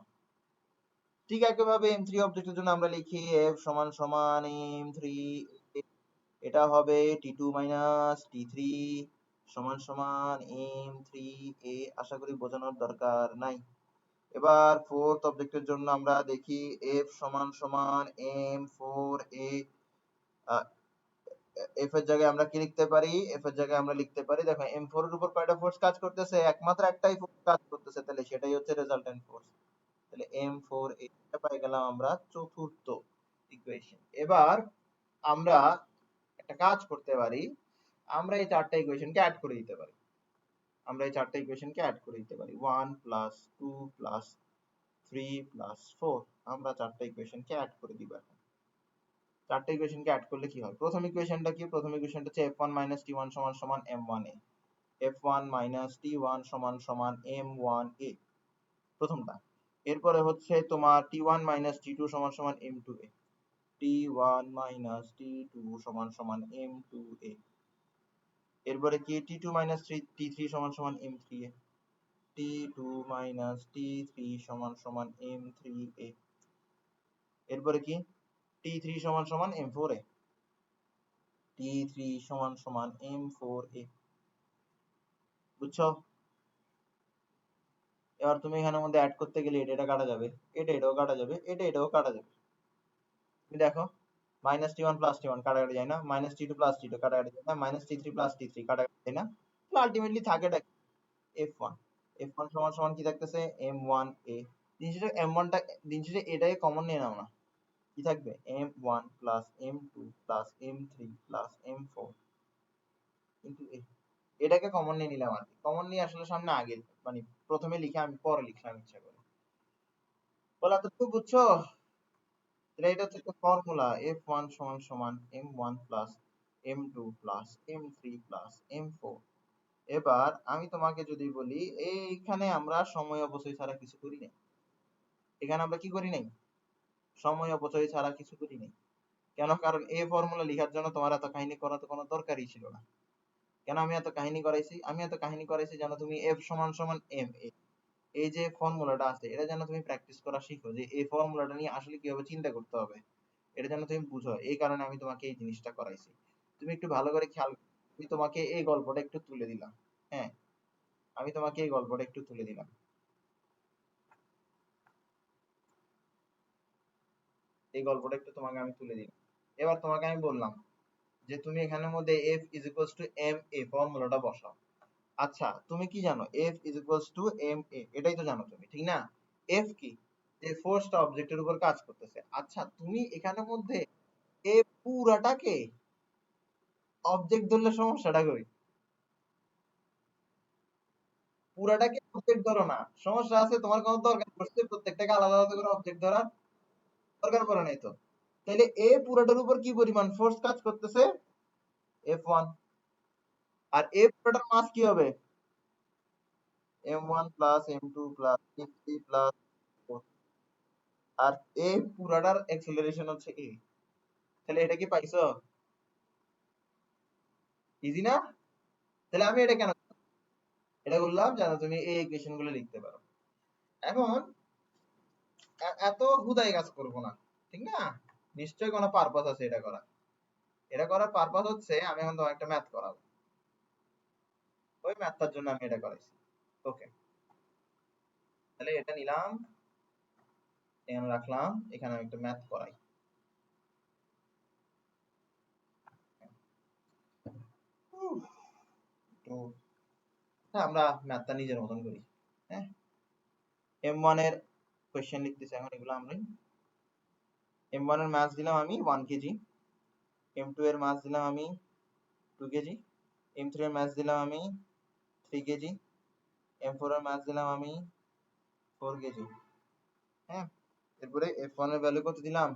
ঠিক একইভাবে m3 অবজেক্টের জন্য আমরা লিখি f সমান সমান m3, এটা হবে t2 মাইনাস t3 সমান সমান m3a। আশা করি বোঝানোর দরকার নাই। এবার ফোর্থ অবজেক্টের জন্য আমরা দেখি f সমান সমান m4a। f এর জায়গায় আমরা কি লিখতে পারি? f এর জায়গায় আমরা লিখতে পারি, দেখো m4 এর উপর কয়টা ফোর্স কাজ করতেছে? একমাত্র একটাই ফোর্স কাজ করতেছে, তাহলে সেটাই হচ্ছে রেজাল্টেন্ট ফোর্স। তাহলে m4a পাই গেলাম আমরা চতুর্থ ইকুয়েশন। এবার আমরা একটা কাজ করতে পারি, আমরা এই চারটা ইকুয়েশনকে অ্যাড করে দিতে পারি। আমরা এই চারটা ইকুয়েশনকে অ্যাড করে দিতে পারি 1 প্লাস 2 প্লাস 3 প্লাস 4। আমরা চারটা ইকুয়েশনকে অ্যাড করে দিব। এখন চারটা ইকুয়েশনকে অ্যাড করলে কি হয়? প্রথম ইকুয়েশনটা কি? প্রথম ইকুয়েশনটা হচ্ছে f1 t1 সমান সমান m1a, f1 t1 সমান সমান m1a, প্রথমটা। এরপরে হচ্ছে তোমার t1 t2 সমান সমান m2a, t1 t2 সমান সমান m2a। এরপরে কি? t2 t3 সমান সমান m3a, t2 t3 সমান সমান m3a। এরপরে কি? t3 সমান সমান m4a, t3 সমান সমান m4a। বুঝছো? এবার তুমি এখানের মধ্যে অ্যাড করতে গেলে এটা কাটা যাবে, এটাও কাটা যাবে, এটাও কাটা যাবে। তুমি দেখো -t1 + t1 কাটাকাটি যায় না, -t2 + t2 কাটাকাটি যায় না, -t3 + t3 কাটাকাটি যায় না। তো আলটিমেটলি থাকেটা f1। f1 সমান সমান কি থাকতেছে? m1a। দিন শেষে m1 টা, দিন শেষে এটাকে কমন নিয়ে নাও না, কি থাকবে? m1 + m2 + m3 + m4 কিন্তু এটাকে কমন নিয়ে নিলাম। আর কমন নিয়ে আসলে সামনে আগে মানে প্রথমে লিখে আমি পরে লিখলাম ইচ্ছা করে। বলা তো তো বুঝছো? তাহলে এটা হচ্ছে একটা ফর্মুলা, f1 সমান সমান m1 + m2 + m3 + m4। এবার আমি তোমাকে যদি বলি, এইখানে আমরা সময় অপচয় ছাড়া কিছু করি নাই। এখানে আমরা কি করি নাই? সময় অপচয় ছাড়া কিছু করি নাই। কেন? কারণ এই ফর্মুলা লেখার জন্য তোমার এত কাহিনী করা তো কোনো দরকারই ছিল না। কেন আমি এত কাহিনী করাইছি? আমি এত কাহিনী করাইছি যেন তুমি f সমান সমান m a, এই যে ফর্মুলাটা আছে এটা যেন তুমি প্র্যাকটিস করা শিখো, যে এই ফর্মুলাটা নিয়ে আসলে কিভাবে চিন্তা করতে হবে এটা যেন তুমি বুঝো। এই কারণে আমি তোমাকে এই জিনিসটা করাইছি। তুমি একটু ভালো করে খেয়াল, আমি তোমাকে এই গল্পটা একটু তুলে দিলাম। হ্যাঁ, আমি তোমাকে এই গল্পটা একটু তুলে দিলাম, এই গল্পটা একটু তোমাকে আমি তুলে দিলাম। এবার তোমাকে আমি বললাম যে তুমি এখানের মধ্যে f = m a ফর্মুলাটা বসাও। আচ্ছা, তুমি কি জানো f = m a? এটাই তো জানো তুমি, ঠিক না? f কি? যে ফোর্সটা অবজেক্টের উপর কাজ করতেছে। আচ্ছা, তুমি এখানের মধ্যে এই পুরাটাকে অবজেক্ট ধরলে সমস্যাটা কই? পুরাটাকে অবজেক্ট ধরো না, সমস্যা আছে? তোমার কোনো দরকার পড়ছে প্রত্যেকটাকে আলাদা আলাদা করে অবজেক্ট ধরার? দরকার পড়ে নাই তো। তাহলে এই পুরাটার উপর কি পরিমাণ ফোর্স কাজ করতেছে? f1। আর এই পুরাটার মাস কি হবে? m1 + m2 + m3 + 4। আর এই পুরাটার অ্যাক্সিলারেশন হচ্ছে a। তাহলে এটা কি পাইছো? ইজি না? তাহলে আমি এটা কেন এটা বললাম যেন তুমি এই ইকুয়েশন গুলো লিখতে পারো। এখন এত হুদাই কাজ করবো না, ঠিক না? নিশ্চয়ই কোনো পারপাস আছে এটা করা। এটা করার পারপাস হচ্ছে আমি এখন তোমার একটা ম্যাথ করাবো, ওই ম্যাথটার জন্য আমি এটা করাইছি। ওকে, তাহলে এটা নিলাম, এখানে রাখলাম, এখানে আমি একটা ম্যাথ করাই। উফ, তো আমরা ম্যাথটা নিজের মতন করি। হ্যাঁ, m1 এর কোশ্চেন লিখতেছি এখন, এগুলো আমরা m1 এর মাস দিলাম আমি 1 কেজি, m2 এর মাস দিলাম আমি 2 কেজি, m3 এর মাস দিলাম আমি 3 কেজি, m4 এর মাস দিলাম আমি 4 কেজি। হ্যাঁ, এরপরে f1 এর ভ্যালু কত দিলাম?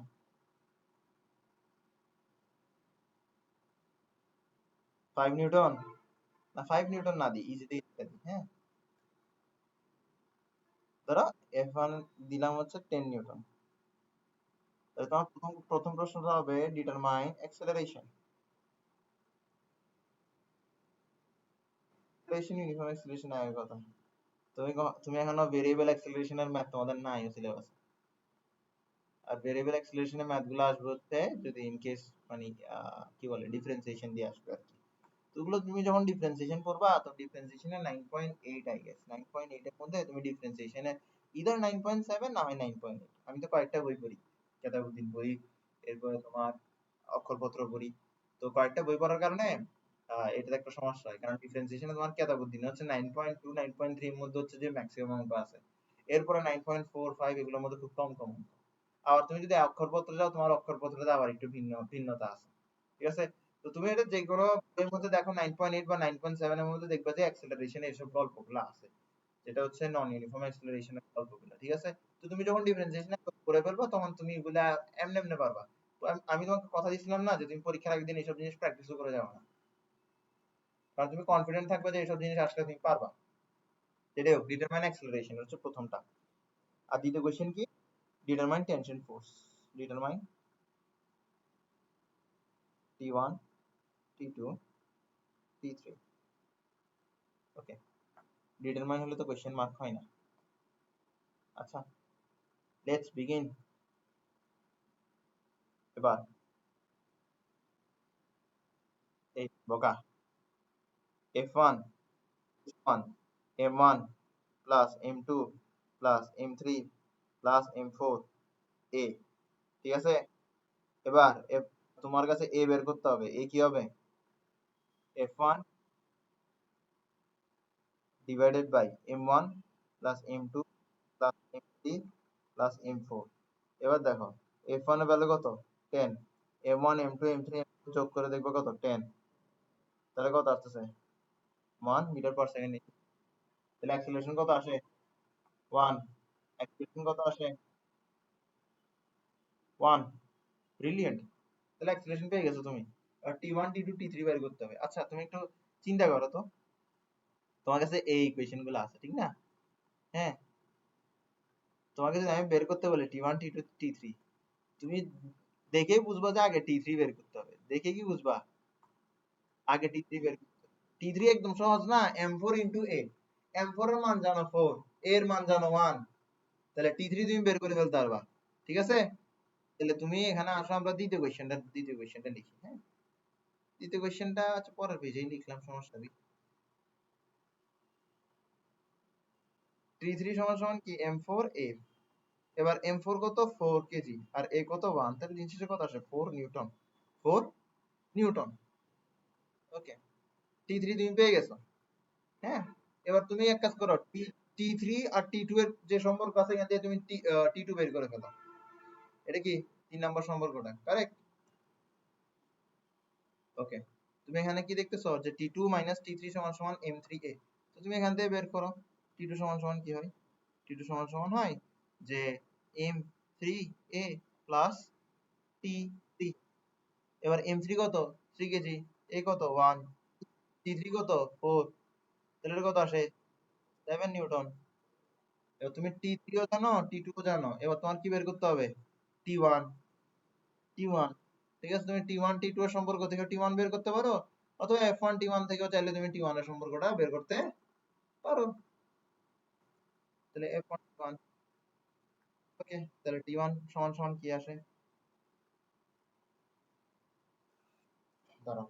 5 নিউটন। না, 5 নিউটন না দিই, ইজিতে দিই। হ্যাঁ, ধরো f1 দিলাম হচ্ছে 10 নিউটন। তাহলে তোমার প্রথম প্রথম প্রশ্নটা হবে determine acceleration. Acceleration, uniform acceleration আগের কথা। তুমি এখনো ভেরিয়েবল অ্যাক্সেলারেশনের ম্যাথ তোমাদের নাই সিলেবাসে। আর ভেরিয়েবল অ্যাক্সেলারেশনের ম্যাথ গুলো আসবে হচ্ছে যদি ইন কেস মানে কি বলে ডিফারেন্সিয়েশন দিয়ে আসবে আর কি। তো ওগুলো তুমি যখন ডিফারেন্সিয়েশন করবা তো ডিফারেন্সিয়েশনে 9.8 আই গেস 9.8 এর মধ্যে তুমি ডিফারেন্সিয়েশনে ইদার 9.7 না হয় 9.8। আমি তো কয়েকটা বই পড়ি, কেতাবুদ্দিন বই, এরপরে তোমার অক্ষরপত্র পড়ি। তো কয়েকটা বই পড়ার কারণে এটাতে একটা সমস্যা হয়, কারণ ডিফারেন্সিয়েশনে তোমার কেতাবুদ্দিন হচ্ছে 9.2 9.3 এর মধ্যে হচ্ছে যে ম্যাক্সিমাম অঙ্ক আছে, এরপরে 9.4 5 এগুলোর মধ্যে খুব কম কম অঙ্ক। আবার তুমি যদি অক্ষরপত্রে যাও তোমার অক্ষরপত্রে আবার একটু ভিন্নতা আছে, ঠিক আছে। তো তুমি এটা যে কোনো বইয়ের মধ্যে দেখো 9.8 বা 9.7 এর মধ্যে দেখবা যে অ্যাক্সেলারেশন এসব গল্পগুলো আছে, যেটা হচ্ছে নন ইউনিফর্ম অ্যাক্সেলারেশনের গল্পগুলো, ঠিক আছে। তো তুমি যখন ডিফারেন্সিয়েশন করে ফেলবা তখন তুমি এগুলা এমনি এমনি পারবা। তো আমি তোমাকে কথা দিছিলাম না যে তুমি পরীক্ষার আগের দিন এইসব জিনিস প্র্যাকটিসও করে যাও না, কারণ তুমি কনফিডেন্ট থাকবে যে এইসব জিনিস আসলে তুমি পারবা। সেটাই হোক, ডিটারমাইন অ্যাক্সেলারেশন হচ্ছে প্রথমটা। আর দ্বিতীয় কোশ্চেন কি? Determine tension force. Determine T1 T2 T3। ওকে, ডিটারমাইন হলে তো কোশ্চেন মার্ক হয় না। আচ্ছা, লেটস বিগিন। এবার এই বোকা F1 1 M1 plus M2 plus M3 plus M4 A, ঠিক আছে। এবার তোমার কাছে A বের করতে হবে। A কি হবে? F1 divided by M1 plus M2 plus M3 plus M4। এবার দেখো F1 এর ভ্যালু কত? 10। M1 M2 M3 যোগ করে দেখবো কত? 10। তাহলে কত আসতেছে? 1 মিটার পার সেকেন্ড। তাহলে অ্যাক্সিলারেশন কত আসে? 1। অ্যাক্সিলারেশন কত আসে? 1। ব্রিলিয়েন্ট, তাহলে অ্যাক্সিলারেশন পেয়ে গেছো তুমি। আর T1 T2 T3 বের করতে হবে। আচ্ছা তুমি একটু চিন্তা করো তো, তোমার কাছে এই ইকুয়েশন গুলো আছে ঠিক না? হ্যাঁ, তোমাকে যদি আমি বের করতে বলি T1 T2 T3, তুমি দেখেই বুঝবা যে আগে T3 বের করতে হবে। দেখে কি বুঝবা? আগে T3 বের করতে হবে। T3 একদম সহজ না, M4 ইন্টু A। M4 এর মান জানো 4, A এর মান জানো 1, তাহলে T3 তুমি বের করে ফেলতে পারবা, ঠিক আছে। তাহলে তুমি এখানে আসো, আমরা দ্বিতীয় কোয়েশ্চেনটা লিখি। হ্যাঁ, দ্বিতীয় কোয়েশ্চেনটা আচ্ছা পরের পেজেই লিখলাম, সমস্যা নেই। T3 সমান সমান কি? M4 A। এবার M4 কত? 4 কেজি, আর A কত? 1। তাহলে দিন শেষে কত আসে? 4 নিউটন। 4 নিউটন। ওকে, T3 তুমি পেয়ে গেছো। হ্যাঁ, এবার তুমি এক কাজ করো, T3 আর T2 এর যে সম্পর্ক আছে এখান থেকে তুমি T2 বের করে ফেলো। এটা কি 3 নম্বর সম্পর্কটা? কারেক্ট। ওকে, তুমি এখানে কি দেখতেছো যে T2 মাইনাস T3 সমান সমান M3A। তো তুমি এখান থেকে বের করো T2 সমান সমান কি হয়। T2 সমান সমান হয় যে M3A প্লাস T3। এবার M3 কত? 3 কেজি। A কত? 1। T3 কত? 4। তাহলে এটা কত আসে? 7 নিউটন। এবার তুমি T3 ও জানো T2 ও জানো, এবার তোমার কি বের করতে হবে? T1। T1, ঠিক আছে। তুমি T1 T2 এর সম্পর্ক থেকে T1 বের করতে পারো, অথবা F1 T1 থেকেও চাইলে তুমি T1 এর সম্পর্কটা বের করতে পারো। তাহলে F1 T1। ওকে, তাহলে T1 সমান সমান কি আসে? দাঁড়াও,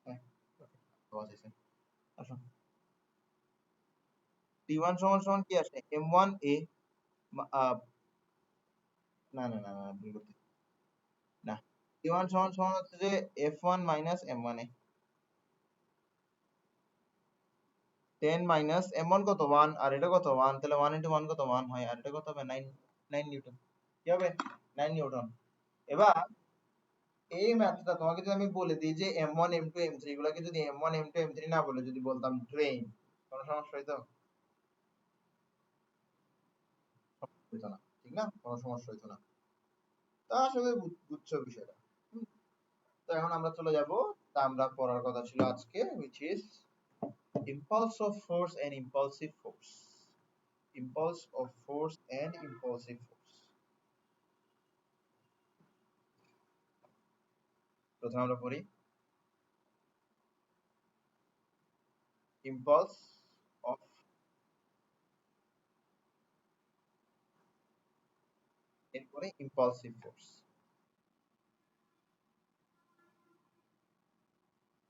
হ্যাঁ, okay, আওয়াজ এসে। আসো, T1 সমান সমান কি আসে? M1A। না না না না, ভুল করতেছি। না, T1 সমান সমান হচ্ছে যে F1 minus M1A। 10 minus M1 কত? 1, আর এটা কত? 1। তাহলে 1 ইন্টু 1 কত? 1 হয়, আর এটা কত হবে? 9। 9 নিউটন। কি হবে? 9 নিউটন। এবার এই ম্যাথটা তোমাকে যদি আমি বলে দিই যে M1 M2 M3 এগুলোকে যদি M1 M2 M3 না বলে যদি বলতাম ট্রেন, কোনো সমস্যা হইতো? হইতো না, ঠিক না? কোনো সমস্যা হইতো না। তা আসলে বুঝছো বিষয়টা। হুম, তো এখন আমরা চলে যাব, তা আমরা পড়ার কথা ছিল আজকে, which is impulse of force and impulsive force. Impulse of force and impulsive force. প্রথমে আমরা পড়ি impulse হবে ইম্পালসিভ ফোর্স।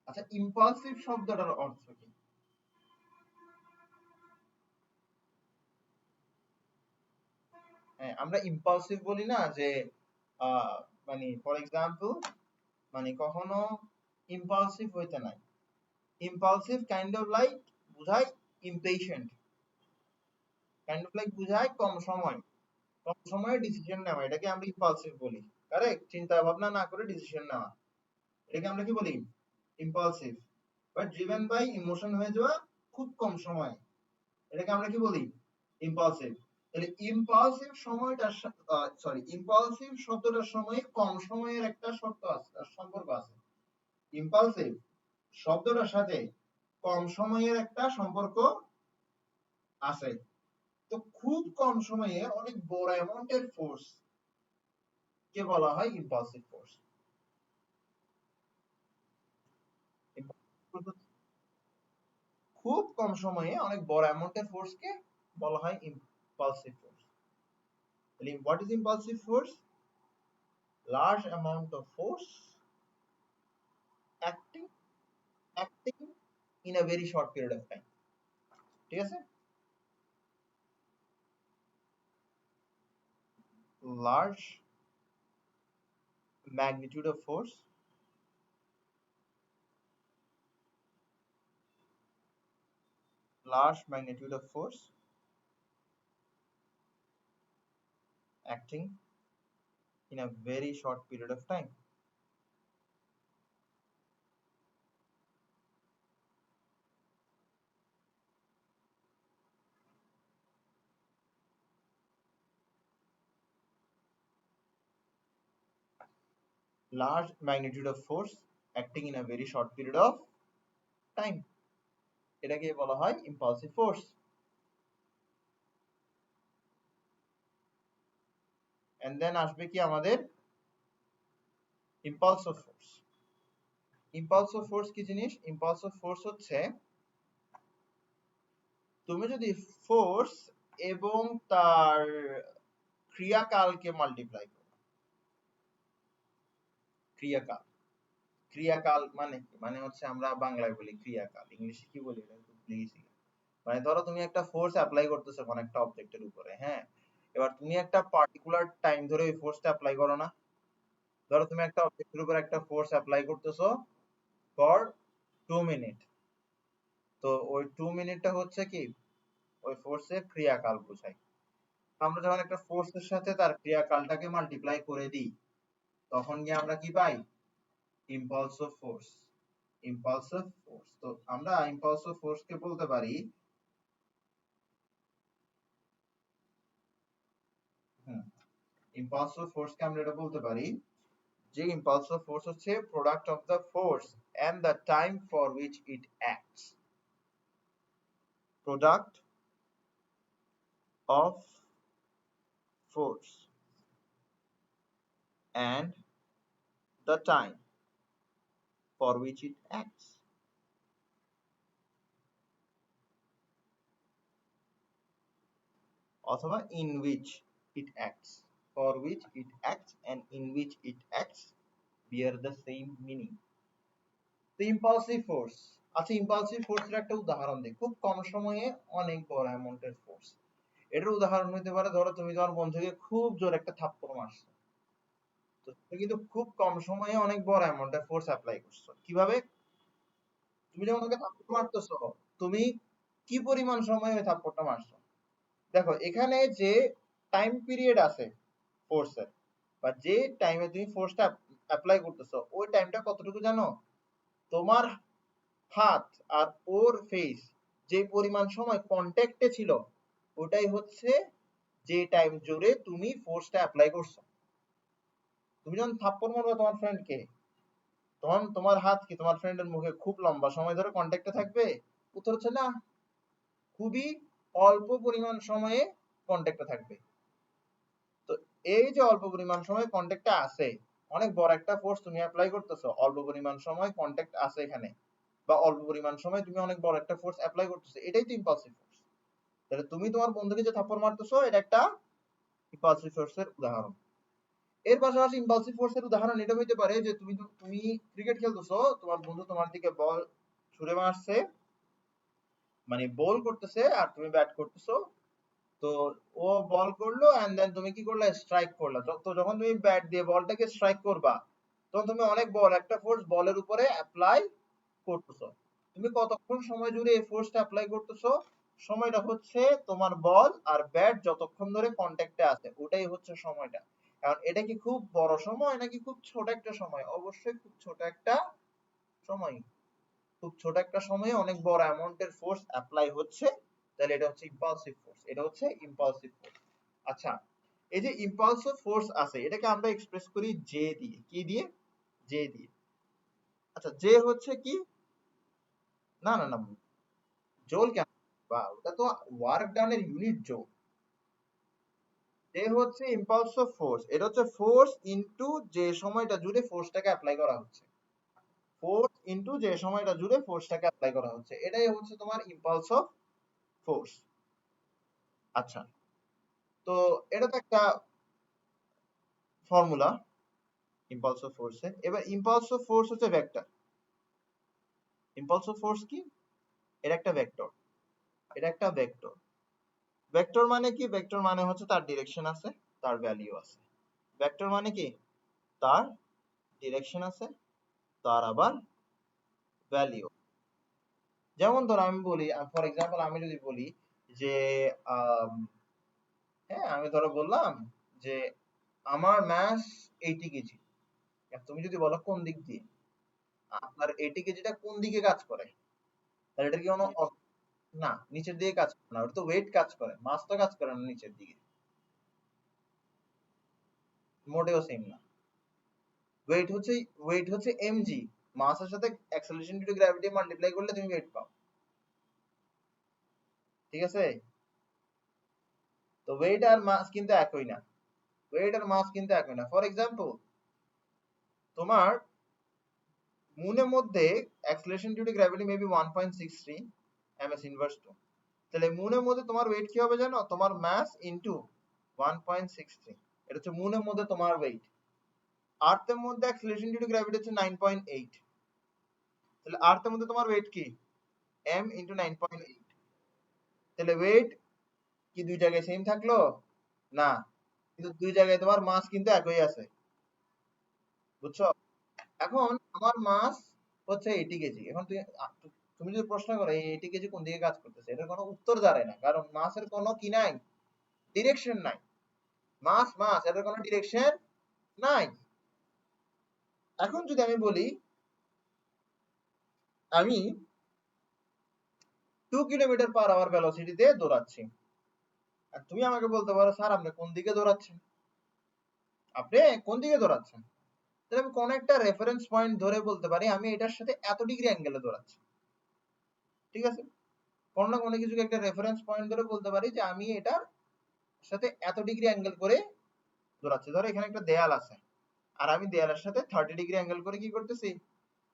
আচ্ছা, ইম্পালসিভ শব্দটার অর্থ কি? হ্যাঁ, আমরা ইম্পালসিভ বলি না যে মানে ফর এক্সাম্পল, মানে কখনো ইম্পালসিভ হইতে নাই। ইম্পালসিভ কাইন্ড অফ লাইক বুঝায় ইমপেশেন্ট, কাইন্ড অফ লাইক বুঝায় কম সময়ে ডিসিশন নেওয়া, এটাকে আমরা ইম্পালসিভ বলি। কারেক্ট, চিন্তা ভাবনা না করে ডিসিশন নেওয়া, এটাকে আমরা কি বলি? Impulsive. But driven by emotion হয়ে যাওয়া খুব কম সময়ে, এটাকে আমরা কি বলি? ইম্পালসিভ। তাহলে ইম্পালসিভ সময়টা, সরি, ইম্পালসিভ শব্দটার সময় কম সময়ের একটা শর্ত আছে, সম্পর্ক আছে। ইম্পালসিভ শব্দটার সাথে কম সময়ের একটা সম্পর্ক আছে। তো খুব কম সময়ে অনেক বড় অ্যামাউন্টের ফোর্স কে বলা হয় ইম্পালসিভ ফোর্স। খুব কম সময়ে অনেক বড় অ্যামাউন্টের ফোর্স কে বলা হয় ইম্পালসিভ ফোর্স। তাহলে what is impulsive force? Large amount of force acting acting in a very short period of time. ঠিক আছে? Large magnitude of force acting in a very short period of time. Large magnitude of force acting in a very short period of time, এটাকে বলা হয় impulsive force. And then আসবে কি আমাদের impulsive force. Impulsive force কি জিনিস? Impulsive force হচ্ছে তুমি যদি ফোর্স এবং তার ক্রিয়াকালকে মাল্টিপ্লাই করো। ক্রিয়াকাল, ক্রিয়াকাল মানে কি? মানে হচ্ছে আমরা বাংলায় বলি ক্রিয়াকাল, ইংলিশে কি বলি এটা খুব ইজি। মানে ধরো তুমি একটা ফোর্স অ্যাপ্লাই করতেছো কোন একটা অবজেক্টের উপরে, হ্যাঁ, এবার তুমি একটা পার্টিকুলার টাইম ধরে ওই ফোর্সটা অ্যাপ্লাই করো না। ধরো তুমি একটা অবজেক্টের উপর একটা ফোর্স অ্যাপ্লাই করতেছো ফর 2 মিনিট, তো ওই 2 মিনিটটা হচ্ছে কি ওই ফোর্সের ক্রিয়াকাল বোঝায়। আমরা যখন একটা ফোর্সের সাথে তার ক্রিয়াকালটাকে মাল্টিপ্লাই করে দিই, তখন গিয়ে আমরা কি পাই? Impulsive force. ইম্পালসিভ ফোর্স, তো আমরা ইম্পালসিভ ফোর্সকে বলতে পারি ইম্পালসিভ ফোর্সকে আমরা এটা বলতে পারি যে ইম্পালসিভ ফোর্স হচ্ছে product of the force and the time for which it acts. Product of force and the time for which it acts. অথবা in which it acts, for which it acts and in which it acts bear the same meaning. The impulsive force, আচ্ছা impulsive ফোর্সের একটা উদাহরণ দিই। খুব কম সময়ে অনেক বড় অ্যামাউন্টের ফোর্স, এটার উদাহরণ হতে পারে ধরো তুমি তোমার বন্ধুকে খুব জোর একটা থাপ্পড় মারছো, তো তুমি কিন্তু খুব কম সময়ে অনেক বড় অ্যামাউন্টের ফোর্স অ্যাপ্লাই করছো। কিভাবে? তুমি যখন ওকে থাপ্পড় মারতেছো, তুমি কি পরিমাণ সময়ে ওই থাপ্পড়টা মারছো? দেখো এখানে যে টাইম পিরিয়ড আছে ফোর্সের, বা যে টাইমে তুমি ফোর্সটা অ্যাপ্লাই করতেছো, ওই টাইমটা কতটুকু জানো? তোমার হাত আর ওর ফেস যে পরিমাণ সময় কন্ট্যাক্টে ছিল, ওটাই হচ্ছে যে টাইম জুড়ে তুমি ফোর্সটা অ্যাপ্লাই করছো। তুমি যখন থাপ্পড় মারবে তোমার ফ্রেন্ডকে, তখন তোমার হাত কি তোমার ফ্রেন্ডের মুখে খুব লম্বা সময় ধরে কন্ট্যাক্টে থাকবে? উত্তর হচ্ছে না, খুবই অল্প পরিমাণ সময়ে কন্ট্যাক্টে থাকবে। তো এই যে অল্প পরিমাণ সময় কন্ট্যাক্টে আছে, অনেক বড় একটা ফোর্স তুমি অ্যাপ্লাই করতেছো, অল্প পরিমাণ সময় কন্ট্যাক্ট আছে এখানে, বা অল্প পরিমাণ সময় তুমি অনেক বড় একটা ফোর্স অ্যাপ্লাই করতেছো, এটাই তো ইম্পালসিভ ফোর্স। তাহলে তুমি তোমার বন্ধুকে যে থাপ্পড় মারতেছো, এটা একটা ইম্পালসিভ ফোর্সের উদাহরণ। এর পাশাপাশি ইম্পালসিভ ফোর্সের উদাহরণ এটা হইতে পারে যে তুমি ক্রিকেট খেলতেছো, তোমার বন্ধু তোমার দিকে বল ছুড়ে মারছে, মানে বল করতেছে আর তুমি ব্যাট করতেছো। তো ও বল করলো এন্ড দেন তুমি কি করলে, স্ট্রাইক করলা। তো যখন তুমি ব্যাট দিয়ে বলটাকে স্ট্রাইক করবা, তখন তুমি অনেক বল, একটা ফোর্স বলের উপরে অ্যাপ্লাই করতেছো। তুমি কতক্ষণ সময় জুড়ে এই ফোর্সটা অ্যাপ্লাই করতেছো? সময়টা হচ্ছে তোমার বল আর ব্যাট যতক্ষণ ধরে কন্ট্যাক্টে আছে, ওটাই হচ্ছে সময়টা। কারণ এটা কি খুব বড় সময় নাকি খুব ছোট একটা সময়? অবশ্যই খুব ছোট একটা সময়। খুব ছোট একটা সময়ে অনেক বড় অ্যামাউন্টের ফোর্স অ্যাপ্লাই হচ্ছে, তাহলে এটা হচ্ছে ইম্পালসিভ ফোর্স। এটা হচ্ছে ইম্পালসিভ ফোর্স। আচ্ছা, এই যে ইম্পালসিভ ফোর্স আছে, এটাকে আমরা এক্সপ্রেস করি জে দিয়ে। কি দিয়ে? জে দিয়ে। আচ্ছা, জে হচ্ছে কি? না না না, জোল কেন? বা ওটা তো ওয়ার্ক ডানের ইউনিট জোল। জে হচ্ছে ইম্পালসিভ ফোর্স, এটা হচ্ছে ফোর্স ইনটু যে সময়টা জুড়ে ফোর্সটাকে অ্যাপ্লাই করা হচ্ছে। ফোর্স ইনটু যে সময়টা জুড়ে ফোর্সটাকে অ্যাপ্লাই করা হচ্ছে, এটাই হচ্ছে তোমার ইম্পালসিভ ফোর্স। আচ্ছা, তো এটা তো একটা ফর্মুলা ইম্পালসিভ ফোর্সের। এবার ইম্পালসিভ ফোর্স হচ্ছে ভেক্টর। ইম্পালসিভ ফোর্স কি? এটা একটা ভেক্টর। এটা একটা ভেক্টর। ভেক্টর মানে কি? ভেক্টর মানে হচ্ছে তার ডিরেকশন আছে, তার ভ্যালিউ আছে। ভেক্টর মানে কি? তার ডিরেকশন আছে, তার আবার ভ্যালিউ। যেমন ধরো আমি বলি, ফর এক্সাম্পল আমি যদি বলি যে আম, হ্যাঁ আমি ধরো বললাম যে আমার ম্যাস 80 কেজি। তুমি যদি বলো কোন দিক দিয়ে, আপনার 80 কেজিটা কোন দিকে কাজ করে, তাহলে এটা কি কোনো না, নিচের দিকে কাজ করে না, ওটা তো ওয়েট কাজ করে, মাস তো কাজ করে না নিচের দিকে, মোটেও সেম না। ওয়েট হচ্ছে এমজি, মাসের সাথে acceleration due to gravity multiply করলে তুমি ওয়েট পাও। ঠিক আছে? তো ওয়েট আর মাস কিন্তু একই না। ওয়েট আর মাস কিন্তু একই না। ফর এক্সাম্পল, তোমার মুনের মধ্যে acceleration due to gravity maybe 1.63 ms inverse 2। তাহলে মুনের মধ্যে তোমার ওয়েট কি হবে জানো? তোমার মাস ইনটু 1.63। এটা হচ্ছে মুনের মধ্যে তোমার ওয়েট। আর্থের মধ্যে অ্যাক্সেলারেশন ডিউ টু গ্র্যাভিটি হচ্ছে 9.8। তাহলে আর্থের মধ্যে তোমার ওয়েট কি? m into 9.8। তাহলে ওয়েট কি দুই জায়গায় সেম থাকলো? না, কিন্তু দুই জায়গায় তোমার মাস কিন্তু একই আছে। বুঝছো? এখন আমার মাস হচ্ছে 80 কেজি। এখন তুমি যদি প্রশ্ন করো এই 80 কেজি কোন দিকে কাজ করতেছে, এটার কোনো উত্তর দাঁড়ায় না, কারণ মাসের কোনো কি নাই, ডিরেকশন নাই। মাস মাস, এটার কোনো ডিরেকশন নাই। এখন যদি আমি বলি আমি 2 কিলোমিটার পার আওয়ার ভেলোসিটিতে দৌড়াচ্ছি, আর তুমি আমাকে বলতে পারো স্যার আপনি কোন দিকে দৌড়াচ্ছেন, আপনি কোন দিকে দৌড়াচ্ছেন? তাহলে আমি কোন একটা রেফারেন্স পয়েন্ট ধরে বলতে পারি আমি এটার সাথে এত ডিগ্রি অ্যাঙ্গেলে দৌড়াচ্ছি। ঠিক আছে? কোনো না কোনো কিছুকে একটা রেফারেন্স পয়েন্ট ধরে বলতে পারি যে আমি এটার সাথে এত ডিগ্রি অ্যাঙ্গেল করে দৌড়াচ্ছি। ধরো এখানে একটা দেয়াল আছে, আর আমি দেয়ালের সাথে 30 ডিগ্রি অ্যাঙ্গেল করে কি করতেছি,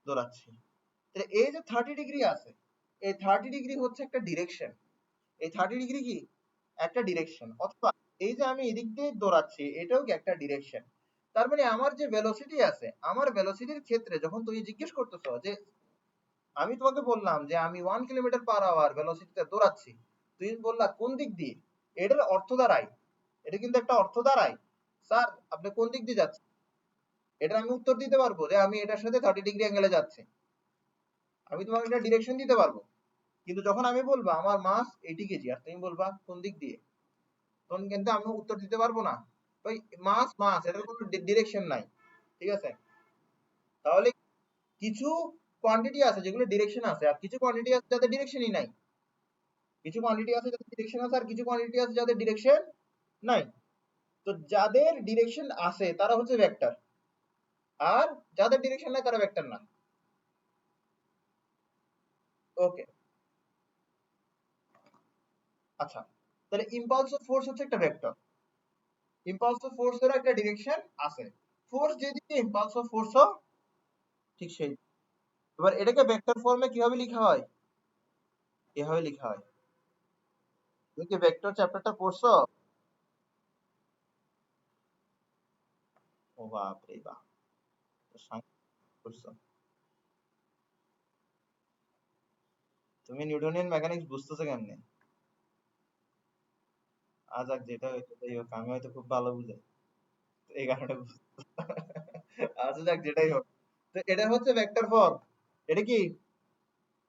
দৌড়াচ্ছি। তাহলে এই যে 30 ডিগ্রি আছে, এই 30 ডিগ্রি হচ্ছে একটা ডিরেকশন। এই 30 ডিগ্রি কি? একটা ডিরেকশন। অথবা এই যে আমি এদিক দিয়ে দৌড়াচ্ছি, এটাও কি একটা ডিরেকশন। তার মানে আমার যে ভেলোসিটি আছে, আমার ভেলোসিটির ক্ষেত্রে যখন তুমি জিজ্ঞেস করতেছো যে আমি তোমাকে বললাম যে আমি 1 কিলোমিটার পার আওয়ার ভেলোসিটিতে দৌড়াচ্ছি, তুমি বললা কোন দিক দিয়ে, এটার অর্থ দাঁড়ায়, এটা কিন্তু একটা অর্থ দাঁড়ায় স্যার আপনি কোন দিক দিয়ে যাচ্ছেন। এটা আমি উত্তর দিতে পারবো যে আমি এটার সাথে 30 ডিগ্রি অ্যাঙ্গেলে যাচ্ছি, আমি তোমাকে একটা ডিরেকশন দিতে পারবো। কিন্তু যখন আমি বলবো আমার মাস 80 কেজি আর তুমি বলবা কোন দিক দিয়ে, তখন কিন্তু আমি উত্তর দিতে পারবো না। ওই মাস মাস, এটার কোনো ডিরেকশন নাই। ঠিক আছে? তাহলে কিছু কোয়ান্টিটি আছে যেগুলো ডিরেকশন আছে, আর কিছু কোয়ান্টিটি আছে যাদের ডিরেকশনই নাই। কিছু কোয়ান্টিটি আছে যাদের ডিরেকশন আছে, আর কিছু কোয়ান্টিটি আছে যাদের ডিরেকশন নাই। তো যাদের ডিরেকশন আছে তারা হচ্ছে ভেক্টর, আর যাদের ডিরেকশন নাই তারা ভেক্টর না। ওকে, আচ্ছা, তাহলে ইম্পালসিভ ফোর্স হচ্ছে একটা ভেক্টর। ইম্পালসিভ ফোর্সের একটা ডিরেকশন আছে, ফোর্স যেদিকে ইম্পালসিভ ফোর্সও ঠিক সেই। এবার এটাকে ভেক্টর ফর্মে কিভাবে লেখা হয়? এভাবে লেখা হয়। তুমি কি ভেক্টর চ্যাপ্টারটা পড়ছো? ও বাপ রে বাপ, করছো তুমি নিউটনিয়ান মেকানিক্স বুঝতেছো কেমনে? আজ যাক, যেটা হয়তো যাই হোক, আমি হয়তো খুব ভালো বুঝাই, তো এই কারণে আচ্ছা যাক, যেটাই হোক। তো এটা হচ্ছে ভেক্টর ফর্ম। এটা কি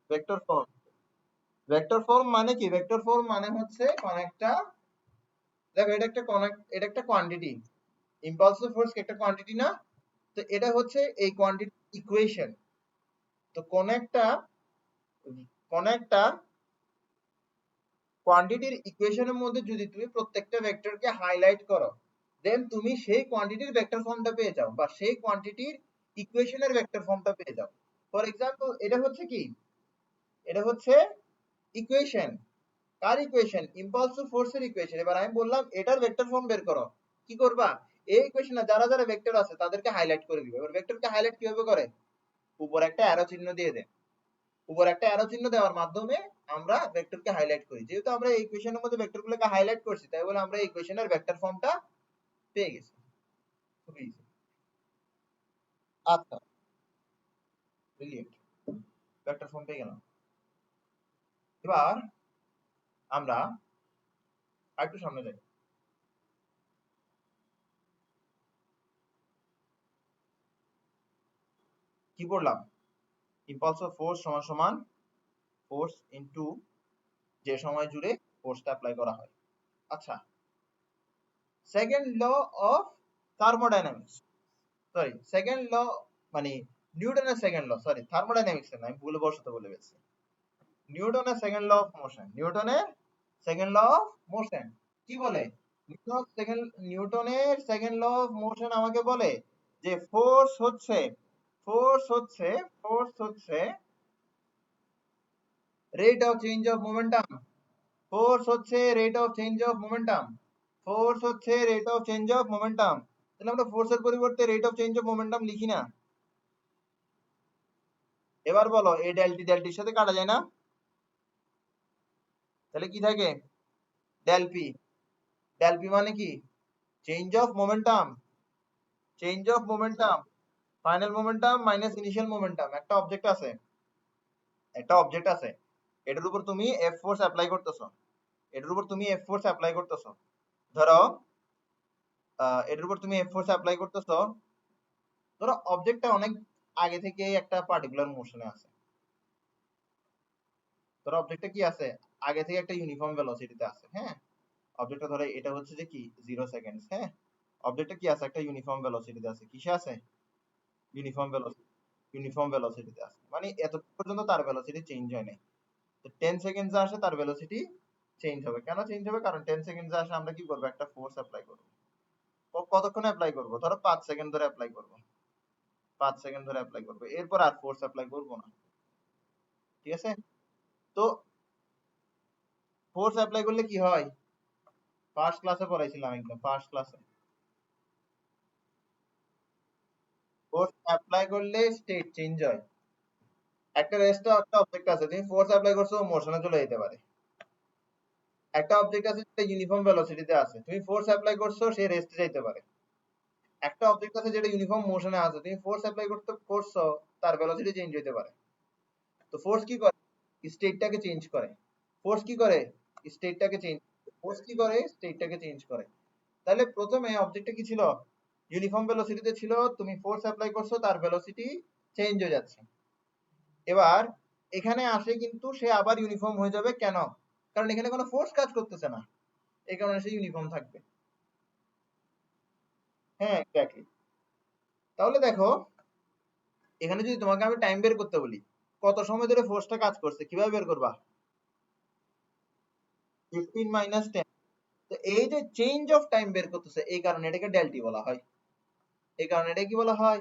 ভেক্টর ফর্ম? ভেক্টর ফর্ম মানে কি? ভেক্টর ফর্ম মানে হচ্ছে কোন একটা, দেখো এটা একটা এটা একটা কোয়ান্টিটি, ইম্পালসিভ ফোর্স একটা কোয়ান্টিটি না? তো এটা হচ্ছে এই কোয়ান্টিটি ইকুয়েশন। তো কোন একটা কোয়ান্টিটির ইকুয়েশনের মধ্যে যদি তুমি প্রত্যেকটা ভেক্টরকে হাইলাইট করো, দেন তুমি সেই কোয়ান্টিটির ভেক্টর ফর্মটা পেয়ে যাও, বা সেই কোয়ান্টিটির ইকুয়েশনের ভেক্টর ফর্মটা পেয়ে যাও। ফর এক্সাম্পল, এটা হচ্ছে কি, এটা হচ্ছে ইকুয়েশন। কার ইকুয়েশন? ইম্পালসিভ ফোর্সের ইকুয়েশন। এবার আমি বললাম এটার ভেক্টর ফর্ম বের করো। কি করবা? এই ইকুয়েশনে যারা যারা ভেক্টর আছে তাদেরকে হাইলাইট করে দিবে। এবার ভেক্টরকে হাইলাইট কিভাবে করে? উপর একটা অ্যারো চিহ্ন দিয়ে দেন। উপর একটা অ্যারো চিহ্ন দেওয়ার মাধ্যমে আমরা ভেক্টরকে হাইলাইট করি। যেহেতু আমরা এই ইকুয়েশনের মধ্যে ভেক্টরগুলোকে হাইলাইট করছি, তাই বলে আমরা এই ইকুয়েশনের ভেক্টর ফর্মটা পেয়ে গেছি। খুবই ইজি। আচ্ছা, ব্রিলিয়েন্ট, ভেক্টর ফর্ম পেয়ে গেলাম। এবার আমরা আরেকটু সামনে যাই। কি বললাম? ইম্পালস অফ ফোর্স সমান সমান ফোর্স ইনটু যে সময় জুড়ে ফোর্সটা অ্যাপ্লাই করা হয়। আচ্ছা, second law of thermodynamics, sorry second law, মানে নিউটনের সেকেন্ড ল, সরি থার্মোডাইনামিক্স না, আমি ভুলে বসতে বলে গেছি। নিউটনের সেকেন্ড ল অফ মোশন, নিউটনের সেকেন্ড ল অফ মোশন কি বলে? নিউটনের সেকেন্ড ল অফ মোশন আমাকে বলে যে ফোর্স হচ্ছে ফোর্স হচ্ছে rate of change of momentum. Force হচ্ছে rate of change of momentum. Force হচ্ছে rate of change of momentum. তাহলে আমরা ফোর্সের পরিবর্তে rate of change of momentum লিখি না? এবার বলো, এই ডেলটি ডেলটির সাথে কাটা যায় না? তাহলে কি থাকে? Del P. ডেল পি মানে কি? Change of momentum. Change of momentum, final momentum minus initial momentum. একটা অবজেক্ট আছে, এটার উপর তুমি এফ ফোর্স অ্যাপ্লাই করতেছো। এটার উপর তুমি এফ ফোর্স অ্যাপ্লাই করতেছো। ধরো এটার উপর তুমি এফ ফোর্স অ্যাপ্লাই করতেছো। ধরো অবজেক্টটা অনেক আগে থেকে একটা পার্টিকুলার মোশনে আছে। ধরো অবজেক্টটা কি আছে? আগে থেকে একটা ইউনিফর্ম ভেলোসিটিতে আছে, হ্যাঁ? অবজেক্টটা ধরো এটা হচ্ছে যে কি 0 সেকেন্ড, হ্যাঁ? অবজেক্টটা কি আছে? একটা ইউনিফর্ম ভেলোসিটিতে আছে। কিসে আছে? Uniform velocity. ইউনিফর্ম ভেলোসিটিতে আছে, মানে এত পর্যন্ত তার ভেলোসিটি চেঞ্জ হয় নাই। তো 10 সেকেন্ডে আসে তার ভেলোসিটি চেঞ্জ হবে। কেন চেঞ্জ হবে? কারণ 10 সেকেন্ডে আসে আমরা কি করব? একটা ফোর্স অ্যাপ্লাই করব। কতক্ষণ অ্যাপ্লাই করব? ধরো 5 সেকেন্ড ধরে অ্যাপ্লাই করব। 5 সেকেন্ড ধরে অ্যাপ্লাই করব, এরপর আর ফোর্স অ্যাপ্লাই করব না। ঠিক আছে? তো ফোর্স অ্যাপ্লাই করলে কি হয়? ফার্স্ট ক্লাসে পড়াইছিলাম, একদম ফার্স্ট ক্লাসে। ফোর্স অ্যাপ্লাই করলে স্টেট চেঞ্জ হয়। একটা রেস্ট একটা অবজেক্ট আছে, তুমি ফোর্স অ্যাপ্লাই করছো, মোশনে চলে যেতে পারে। একটা অবজেক্ট আছে যেটা ইউনিফর্ম ভেলোসিটিতে আছে, তুমি ফোর্স অ্যাপ্লাই করছো, সে রেস্টে যাইতে পারে। একটা অবজেক্ট আছে যেটা ইউনিফর্ম মোশনে আছে, তুমি ফোর্স অ্যাপ্লাই করছো, তার ভেলোসিটি চেঞ্জ হইতে পারে। তো ফোর্স কি করে? স্টেটটাকে চেঞ্জ করে। ফোর্স কি করে? স্টেটটাকে চেঞ্জ ফোর্স কি করে? স্টেটটাকে চেঞ্জ করে। তাহলে প্রথমে অবজেক্টটা কি ছিল? ইউনিফর্ম ভেলোসিটিতে ছিল, তুমি ফোর্স অ্যাপ্লাই করছো, তার ভেলোসিটি চেঞ্জ হয়ে যাচ্ছে। এবার এখানে আসে কিন্তু সে আবার ইউনিফর্ম হয়ে যাবে। কেন? কারণ এখানে কোনো ফোর্স কাজ করতেছে না, এই কারণে সে ইউনিফর্ম থাকবে। হ্যাঁ, এক্স্যাক্টলি। তাহলে দেখো, এখানে যদি তোমাকে আমি টাইম বের করতে বলি, কত সময় ধরে ফোর্সটা কাজ করছে, কিভাবে বের করবা? 15 মাইনাস 10। তো এই যে চেঞ্জ অফ টাইম বের করতেছে, এই কারণে এটাকে ডেলটি বলা হয়। এই কারণে এটা কি বলা হয়?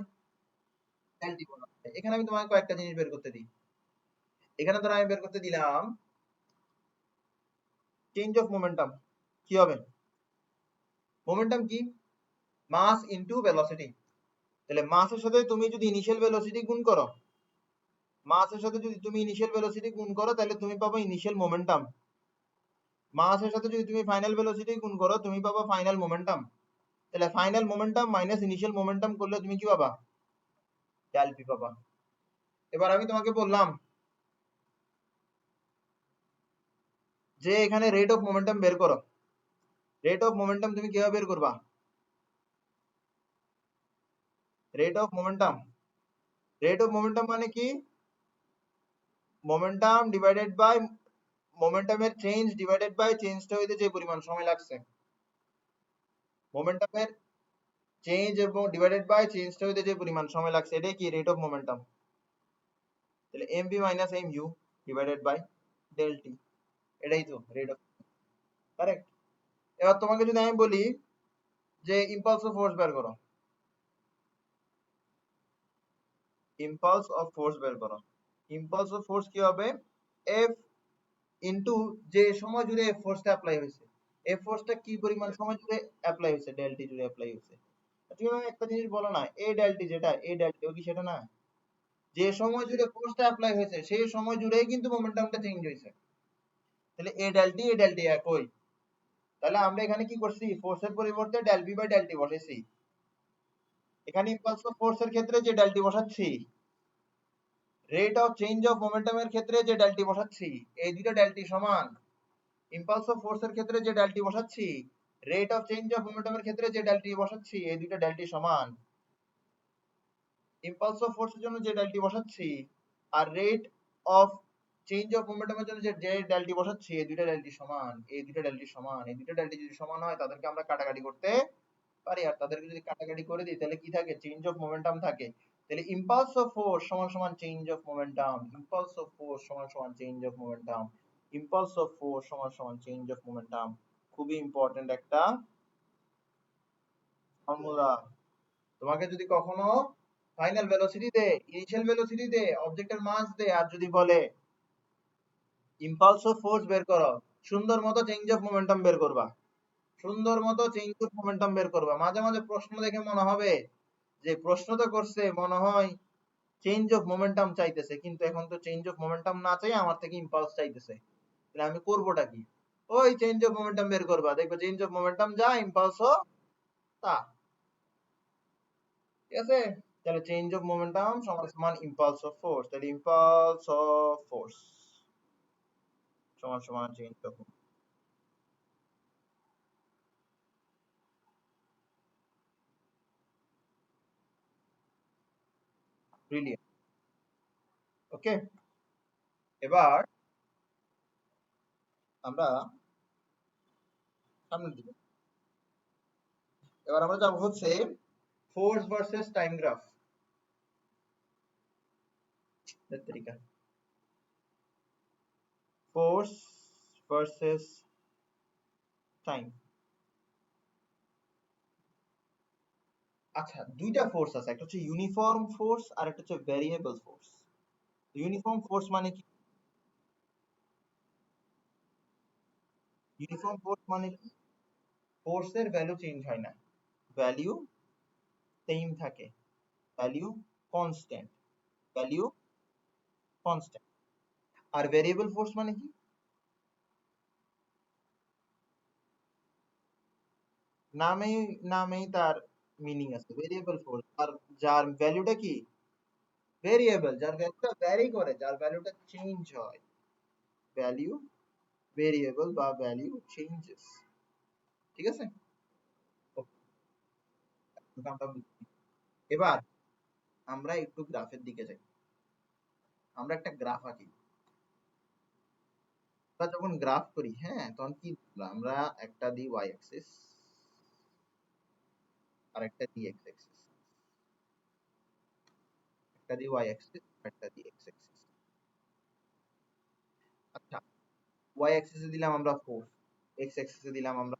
ডেলটি বলা হয়। এখানে আমি তোমাকে কয়েকটা জিনিস বের করতে দিই। এখানে ধরো আমি বের করতে দিলাম চেঞ্জ অফ মোমেন্টাম। কি হবে? মোমেন্টাম কি? Mass into velocity. তাহলে মাসের সাথে তুমি যদি ইনিশিয়াল ভেলোসিটি গুণ করো, মাসের সাথে যদি তুমি ইনিশিয়াল ভেলোসিটি গুণ করো, তাহলে তুমি পাবে ইনিশিয়াল মোমেন্টাম। মাসের সাথে যদি তুমি ফাইনাল ভেলোসিটি গুণ করো, তুমি পাবা ফাইনাল মোমেন্টাম। তাহলে final momentum minus initial momentum করলে তুমি কি পাবা? ডেল পি পাবা। এবার আমি তোমাকে বললাম যে এখানে রেট অফ মোমেন্টাম বের করো। রেট অফ মোমেন্টাম তুমি কিভাবে বের করবা? Rate of momentum, rate of momentum মানে কি? মোমেন্টাম ডিভাইডেড বাই মোমেন্টামের চেঞ্জ ডিভাইডেড বাই চেঞ্জটা হইতে যে পরিমাণ সময় লাগছে। মোমেন্টামের চেঞ্জ এবং ডিভাইডেড বাই চেঞ্জটা হইতে যে পরিমাণ সময় লাগছে এটাই কি রেট অফ মোমেন্টাম। তাহলে M V minus M U divided by del T, এটাই তো রেট অফ, কারেক্ট। এবার তোমাকে যদি আমি বলি যে ইম্পালস অফ ফোর্স বের করো, ইম্পালস অফ ফোর্স বের করো। ইম্পালস অফ ফোর্স কি হবে? এফ ইনটু যে সময় জুড়ে এফ ফোর্সটা অ্যাপ্লাই হয়েছে, এফ ফোর্সটা কি পরিমাণ সময় জুড়ে অ্যাপ্লাই হয়েছে, ডেল টি জুড়ে অ্যাপ্লাই হয়েছে। তুমি আমাকে একটা জিনিস বলো না, এ ডেল টি যেটা এ ডেল টি ও কি সেটা না? যে সময় জুড়ে ফোর্সটা অ্যাপ্লাই হয়েছে সেই সময় জুড়েই কিন্তু মোমেন্টামটা চেঞ্জ হয়েছে। তাহলে এ ডেল টি একই। তাহলে আমরা এখানে কি করছি? ফোর্সের পরিবর্তে del v by del t বসাইছি। এখানে ইম্পালস অফ ফোর্সের ক্ষেত্রে যে ডেল টি বসাচ্ছি, রেট অফ চেঞ্জ অফ মোমেন্টামের ক্ষেত্রে যে ডেল টি বসাচ্ছি, এই দুটো ডেল টি সমান। ইম্পালস অফ ফোর্সের ক্ষেত্রে যে ডেল টি বসাচ্ছি, রেট অফ চেঞ্জ অফ মোমেন্টামের ক্ষেত্রে যে ডেল টি বসাচ্ছি, এই দুটো ডেল টি সমান। ইম্পালস অফ ফোর্সের জন্য যে ডেল টি বসাচ্ছি আর রেট অফ চেঞ্জ অফ মোমেন্টামের জন্য যে ডেল টি বসাচ্ছি, এই দুটো ডেল টি সমান, এই দুটো ডেল টি সমান। এই দুটো ডেল টি যদি সমান হয় তাদেরকে আমরা কাটাকাটি করতে পারি, আর তাদেরকে যদি কাটাকাটি করে দিই তাহলে কি থাকে? চেঞ্জ অফ মোমেন্টাম থাকে। তাহলে ইম্পালস অফ ফোর্স সমান সমান change of momentum, impulse of force সমান সমান change of momentum, impulse of force সমান সমান চেঞ্জ অফ মোমেন্টাম। খুবই ইম্পর্টেন্ট একটা ফর্মুলা। তোমাকে যদি কখনো ফাইনাল ভেলোসিটি দে, ইনিশিয়াল ভেলোসিটি দে, অবজেক্টের মাস দে, আর যদি বলে ইম্পালস অফ ফোর্স বের করো, সুন্দর মতো চেঞ্জ অফ মোমেন্টাম বের করবা, সুন্দর মতো চেঞ্জ অফ মোমেন্টাম বের করবা। মাঝে মাঝে প্রশ্ন দেখে মনে হবে যে প্রশ্ন তো করছে, মনে হয় চেঞ্জ অফ মোমেন্টাম চাইতেছে, কিন্তু এখন তো চেঞ্জ অফ মোমেন্টাম না চাই আমার থেকে ইম্পালস চাইতেছে। তাহলে আমি করবোটা কি? ওই চেঞ্জ অফ মোমেন্টাম বের করবা, দেখবে চেঞ্জ অফ মোমেন্টাম যা ইম্পালসও তা। ঠিক আছে? তাহলে চেঞ্জ অফ মোমেন্টাম সমান সমান ইম্পালস অফ ফোর্স। তাহলে ইম্পালস অফ ফোর্স সমান সমান চেঞ্জ অফ, ব্রিলিয়ান্ট। ওকে, এবার আমরা সামনের দিকে, এবার আমরা যাবো হচ্ছে ফোর্স ভার্সেস টাইম গ্রাফ। তরিকা ফোর্স ভার্সেস টাইম। আচ্ছা, দুইটা ফোর্স আছে, একটা হচ্ছে ইউনিফর্ম ফোর্স আর একটা হচ্ছে ভ্যারিয়েবল ফোর্স। ইউনিফর্ম ফোর্স মানে কি? ইউনিফর্ম ফোর্স মানে কি? ফোর্সের ভ্যালু চেঞ্জ হয় না, ভ্যালু সেম থাকে, ভ্যালু কনস্ট্যান্ট, ভ্যালু কনস্ট্যান্ট। আর ভ্যারিয়েবল ফোর্স মানে কি? নামেই নামেই তার মিনিং আছে, ভেরিয়েবল ফোর্স। আর যার ভ্যালুটা কি? ভেরিয়েবল, যার ভ্যালুটা ভ্যারি করে, যার ভ্যালুটা চেঞ্জ হয়, ভ্যালু ভেরিয়েবল বা ভ্যালু চেঞ্জেস। ঠিক আছে? Okay, আমরা বুঝছি। এবার আমরা একটু গ্রাফের দিকে যাই, আমরা একটা গ্রাফ আঁকি। আমরা যখন গ্রাফ করি, হ্যাঁ, তখন কি করবো? আমরা একটা দিই ওয়াই অ্যাক্সিস আর একটা দিই এক্স অ্যাক্সিস, একটা দিই ওয়াই অ্যাক্সিস আর একটা দিই এক্স অ্যাক্সিস। আচ্ছা, ওয়াই অ্যাক্সিসে দিলাম আমরা ফোর্স, এক্স অ্যাক্সিসে দিলাম আমরা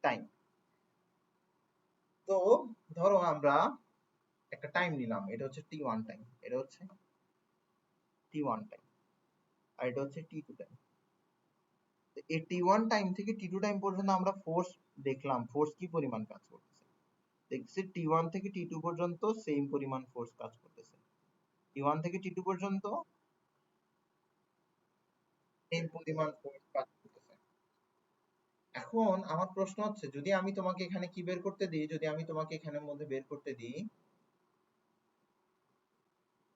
টাইম। তো ধরো আমরা একটা টাইম নিলাম, এটা হচ্ছে টি ওয়ান টাইম, এটা হচ্ছে টি ওয়ান টাইম, আর এটা হচ্ছে টি টু টাইম। এই টি ওয়ান টাইম থেকে টি টু টাইম পর্যন্ত আমরা ফোর্স দেখলাম, ফোর্স কি পরিমাণ কাজ করতেছে। দেখছি টি ওয়ান থেকে টি টু পর্যন্ত সেম পরিমাণ ফোর্স কাজ করতেছে, টি ওয়ান থেকে টি টু পর্যন্ত সেম পরিমাণ ফোর্স কাজ করতেছে। এখন আমার প্রশ্ন হচ্ছে, যদি আমি তোমাকে এখানে কি বের করতে দিই, যদি আমি তোমাকে এখানের মধ্যে বের করতে দিই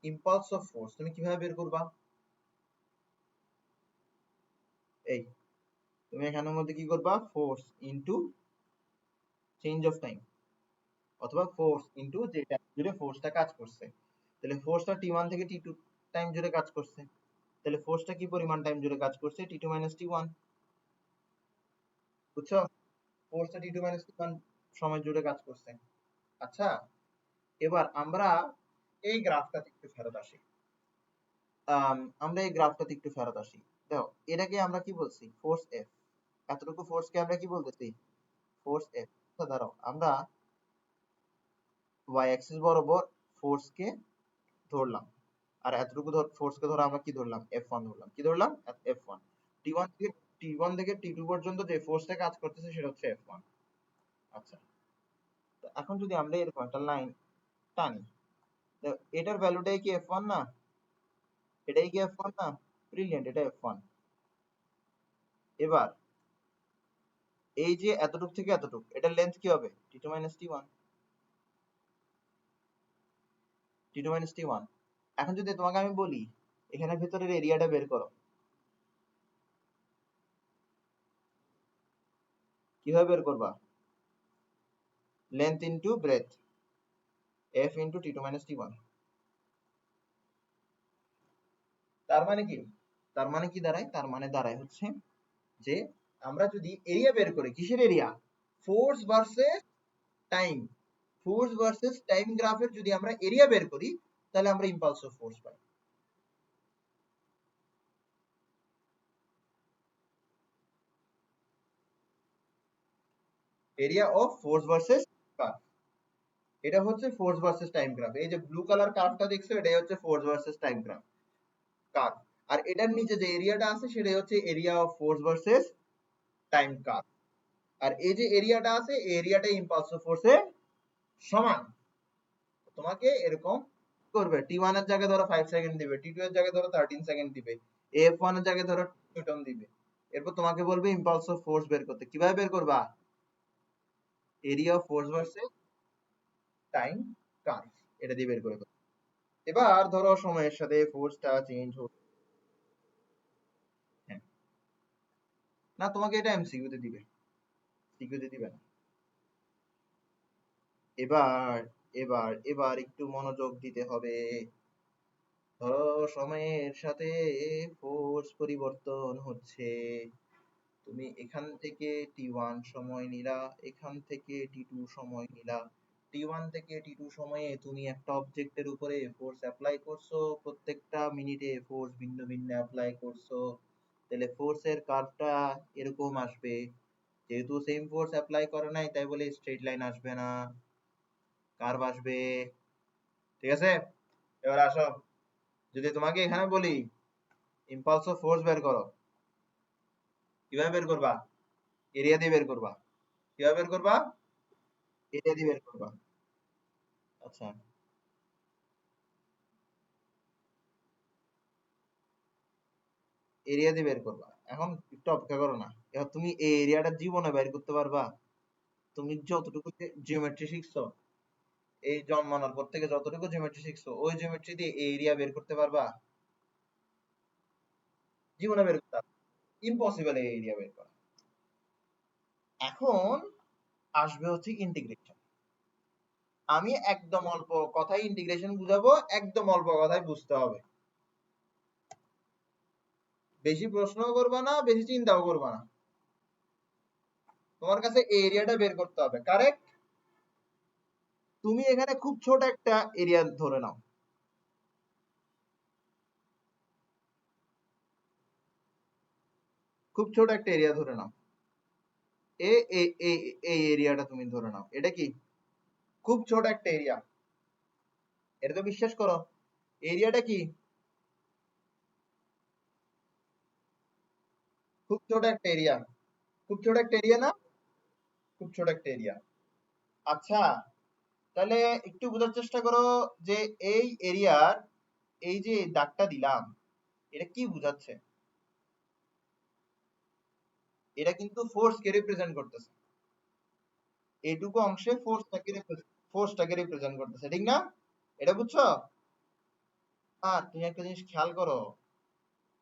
ইম্পালস অফ ফোর্স, তুমি কিভাবে বের করবা? এই তুমি এখানের মধ্যে কি করবা, force into change of time, অথবা ফোর্স ইনটু যে টাইম জুড়ে ফোর্সটা কাজ করছে। তাহলে ফোর্সটা টি1 থেকে টি2 টাইম জুড়ে কাজ করছে, তাহলে ফোর্সটা কি পরিমাণ টাইম জুড়ে কাজ করছে, টি2 মাইনাস টি1। বুঝছো? ফোর্সটা টি2 মাইনাস টি1 সময় জুড়ে কাজ করছে। আচ্ছা, এবার আমরা এই গ্রাফটাতে একটু ফেরত আসি। আমরা এই গ্রাফটাতে একটু ফেরত আসি। দেখো, এটাকে আমরা কি বলছি, ফোর্স এফ। এতটুকু ফোর্সকে আমরা কি বলতেছি, ফোর্স এফ। তো ধরো আমরা ওয়াই অ্যাক্সিস বরাবর ফোর্সকে ধরলাম, আর এতটুকু ফোর্সকে ধরো আমরা কি ধরলাম, F1 ধরলাম। কি ধরলাম, F1। টি1 থেকে টি2 পর্যন্ত যে ফোর্সটা কাজ করতেছে সেটা হচ্ছে F1। আচ্ছা, তো এখন যদি আমরা এরকম একটা লাইন টানি, তো এটার ভ্যালুটাই কি F1 না? এটাই কি F1 না? ব্রিলিয়ান্ট, এটা F1। এবার এই যে এতটুক থেকে এতটুক, এটার লেন্থ কি হবে, টি2 মাইনাস টি1। টি2 মাইনাস টি1। এখন যদি তোমাকে আমি বলি এখানে ভেতরের এরিয়াটা বের করো, কিভাবে বের করবা? Length into breadth, F into T two minus T one. তার মানে কি, তার মানে কি দাঁড়ায়, তার মানে দাঁড়ায় হচ্ছে যে আমরা যদি এরিয়া বের করি, কিসের area, force versus time, force versus time গ্রাফের যদি আমরা এরিয়া বের করি, তাহলে আমরা impulse of force pi. Area of force versus curve, এটা হচ্ছে ফোর্স ভার্সেস টাইম গ্রাফ। এই যে ব্লু কালার কার্ভটা দেখছো, এটাই হচ্ছে force versus time graph curve. আর এটার নিচে যে এরিয়াটা আছে সেটাই হচ্ছে area of force versus time curve. আর এই যে এরিয়াটা আছে, এই এরিয়াটা ইম্পালস অফ ফোর্সের সমান। তোমাকে এরকম করবে, টি1 এর জায়গায় ধরো 5 সেকেন্ড দিবে, টি2 এর জায়গায় ধরো 13 সেকেন্ড দিবে, এফ1 এর জায়গায় ধরো 2 নিউটন দিবে। এরপর তোমাকে বলবে ইম্পালস অফ ফোর্স বের করতে। কিভাবে বের করবা, area of force versus time curve, এটা দিয়ে বের করে দেবো। এবার ধরো সময়ের সাথে ফোর্সটা চেঞ্জ হচ্ছে। হ্যাঁ, না তোমাকে এটা এমসিকিউ তে দিবে, সিকিউ তে দিবে না। এবার এবার এবার একটু মনোযোগ দিতে হবে। ধরো সময়ের সাথে ফোর্স পরিবর্তন হচ্ছে, তুমি এখান থেকে টি1 সময় নিলা, এখান থেকে টি2 সময় নিলা। টি1 থেকে টি2 সময়ে তুমি একটা অবজেক্টের উপরে ফোর্স অ্যাপ্লাই করছো, প্রত্যেকটা মিনিটে ফোর্স ভিন্ন ভিন্ন অ্যাপ্লাই করছো, তাহলে ফোর্সের কার্ভটা এরকম আসবে। যেহেতু সেম ফোর্স অ্যাপ্লাই করে নাই, তাই বলে স্ট্রেট লাইন আসবে না, কার্ভ আসবে। ঠিক আছে? এবার আসো, যদি তোমাকে এখানে বলি ইম্পালস অফ ফোর্স বের করো, কিভাবে বের করবা, এরিয়া দিয়ে বের করবা। কিভাবে বের করবা, এরিয়া দিয়ে বের করবা। আচ্ছা, এরিয়া দিয়ে বের করবা। এখন একটু অপেক্ষা করো না, এবার তুমি এই এরিয়াটা জীবনে বের করতে পারবা? তুমি যতটুকু জিওমেট্রি শিখছো, এই জন্মানোর পর থেকে যতটুকু জিওমেট্রি শিখছো, ওই জিওমেট্রি দিয়ে এই এরিয়া বের করতে পারবা? জীবনে বের করতে ইম্পসিবল এই এরিয়া বের করা। এখন আসবে হচ্ছে ইন্টিগ্রেশন। আমি একদম অল্প কথায় ইন্টিগ্রেশন বুঝাবো, একদম অল্প কথায় বুঝতে হবে। বেশি প্রশ্নও করবা না, বেশি চিন্তাও করবা না, তোমার কাছে এই এরিয়াটা বের করতে হবে। কারেক্ট? তুমি এখানে খুব ছোট একটা এরিয়া ধরে নাও, খুব ছোট একটা এরিয়া ধরে নাও। এ এই এই এরিয়াটা তুমি ধরে নাও, এটা কি খুব ছোট একটা এরিয়া, এটা তো বিশ্বাস করো। এরিয়াটা কি খুব ছোট একটা এরিয়া, খুব ছোট একটা এরিয়া না, খুব ছোট একটা এরিয়া। আচ্ছা, তাহলে একটু বোঝার চেষ্টা করো যে এই এরিয়ার এই যে দাগটা দিলাম, এটা কি বোঝাচ্ছে? এটা কিন্তু ফোর্সকে রিপ্রেজেন্ট করতেছে, এইটুকু অংশে ফোর্সটাকে রিপ্রেজেন্ট করতেছে, ঠিক না? এটা বুঝছো? আর তুমি একটা জিনিস খেয়াল করো,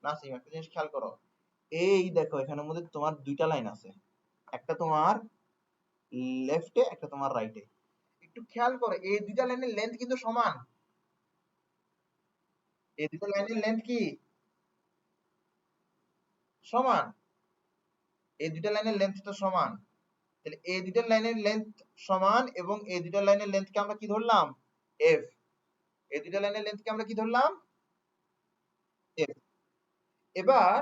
নাসিম একটা জিনিস খেয়াল করো, এই দেখো এখানের মধ্যে তোমার দুইটা লাইন আছে, একটা তোমার লেফটে একটা তোমার রাইটে। একটু খেয়াল করো এই দুইটা লাইনের লেন্থ কিন্তু সমান। এই দুটো লাইনের লেন্থ কি সমান? এই দুইটা লাইনের লেন্থ তো সমান। তাহলে এই দুইটা লাইনের লেন্থ সমান এবং এই দুইটা লাইনের লেন্থকে আমরা কি ধরলাম? এফ। এই দুইটা লাইনের লেন্থকে আমরা কি ধরলাম? এফ। এবার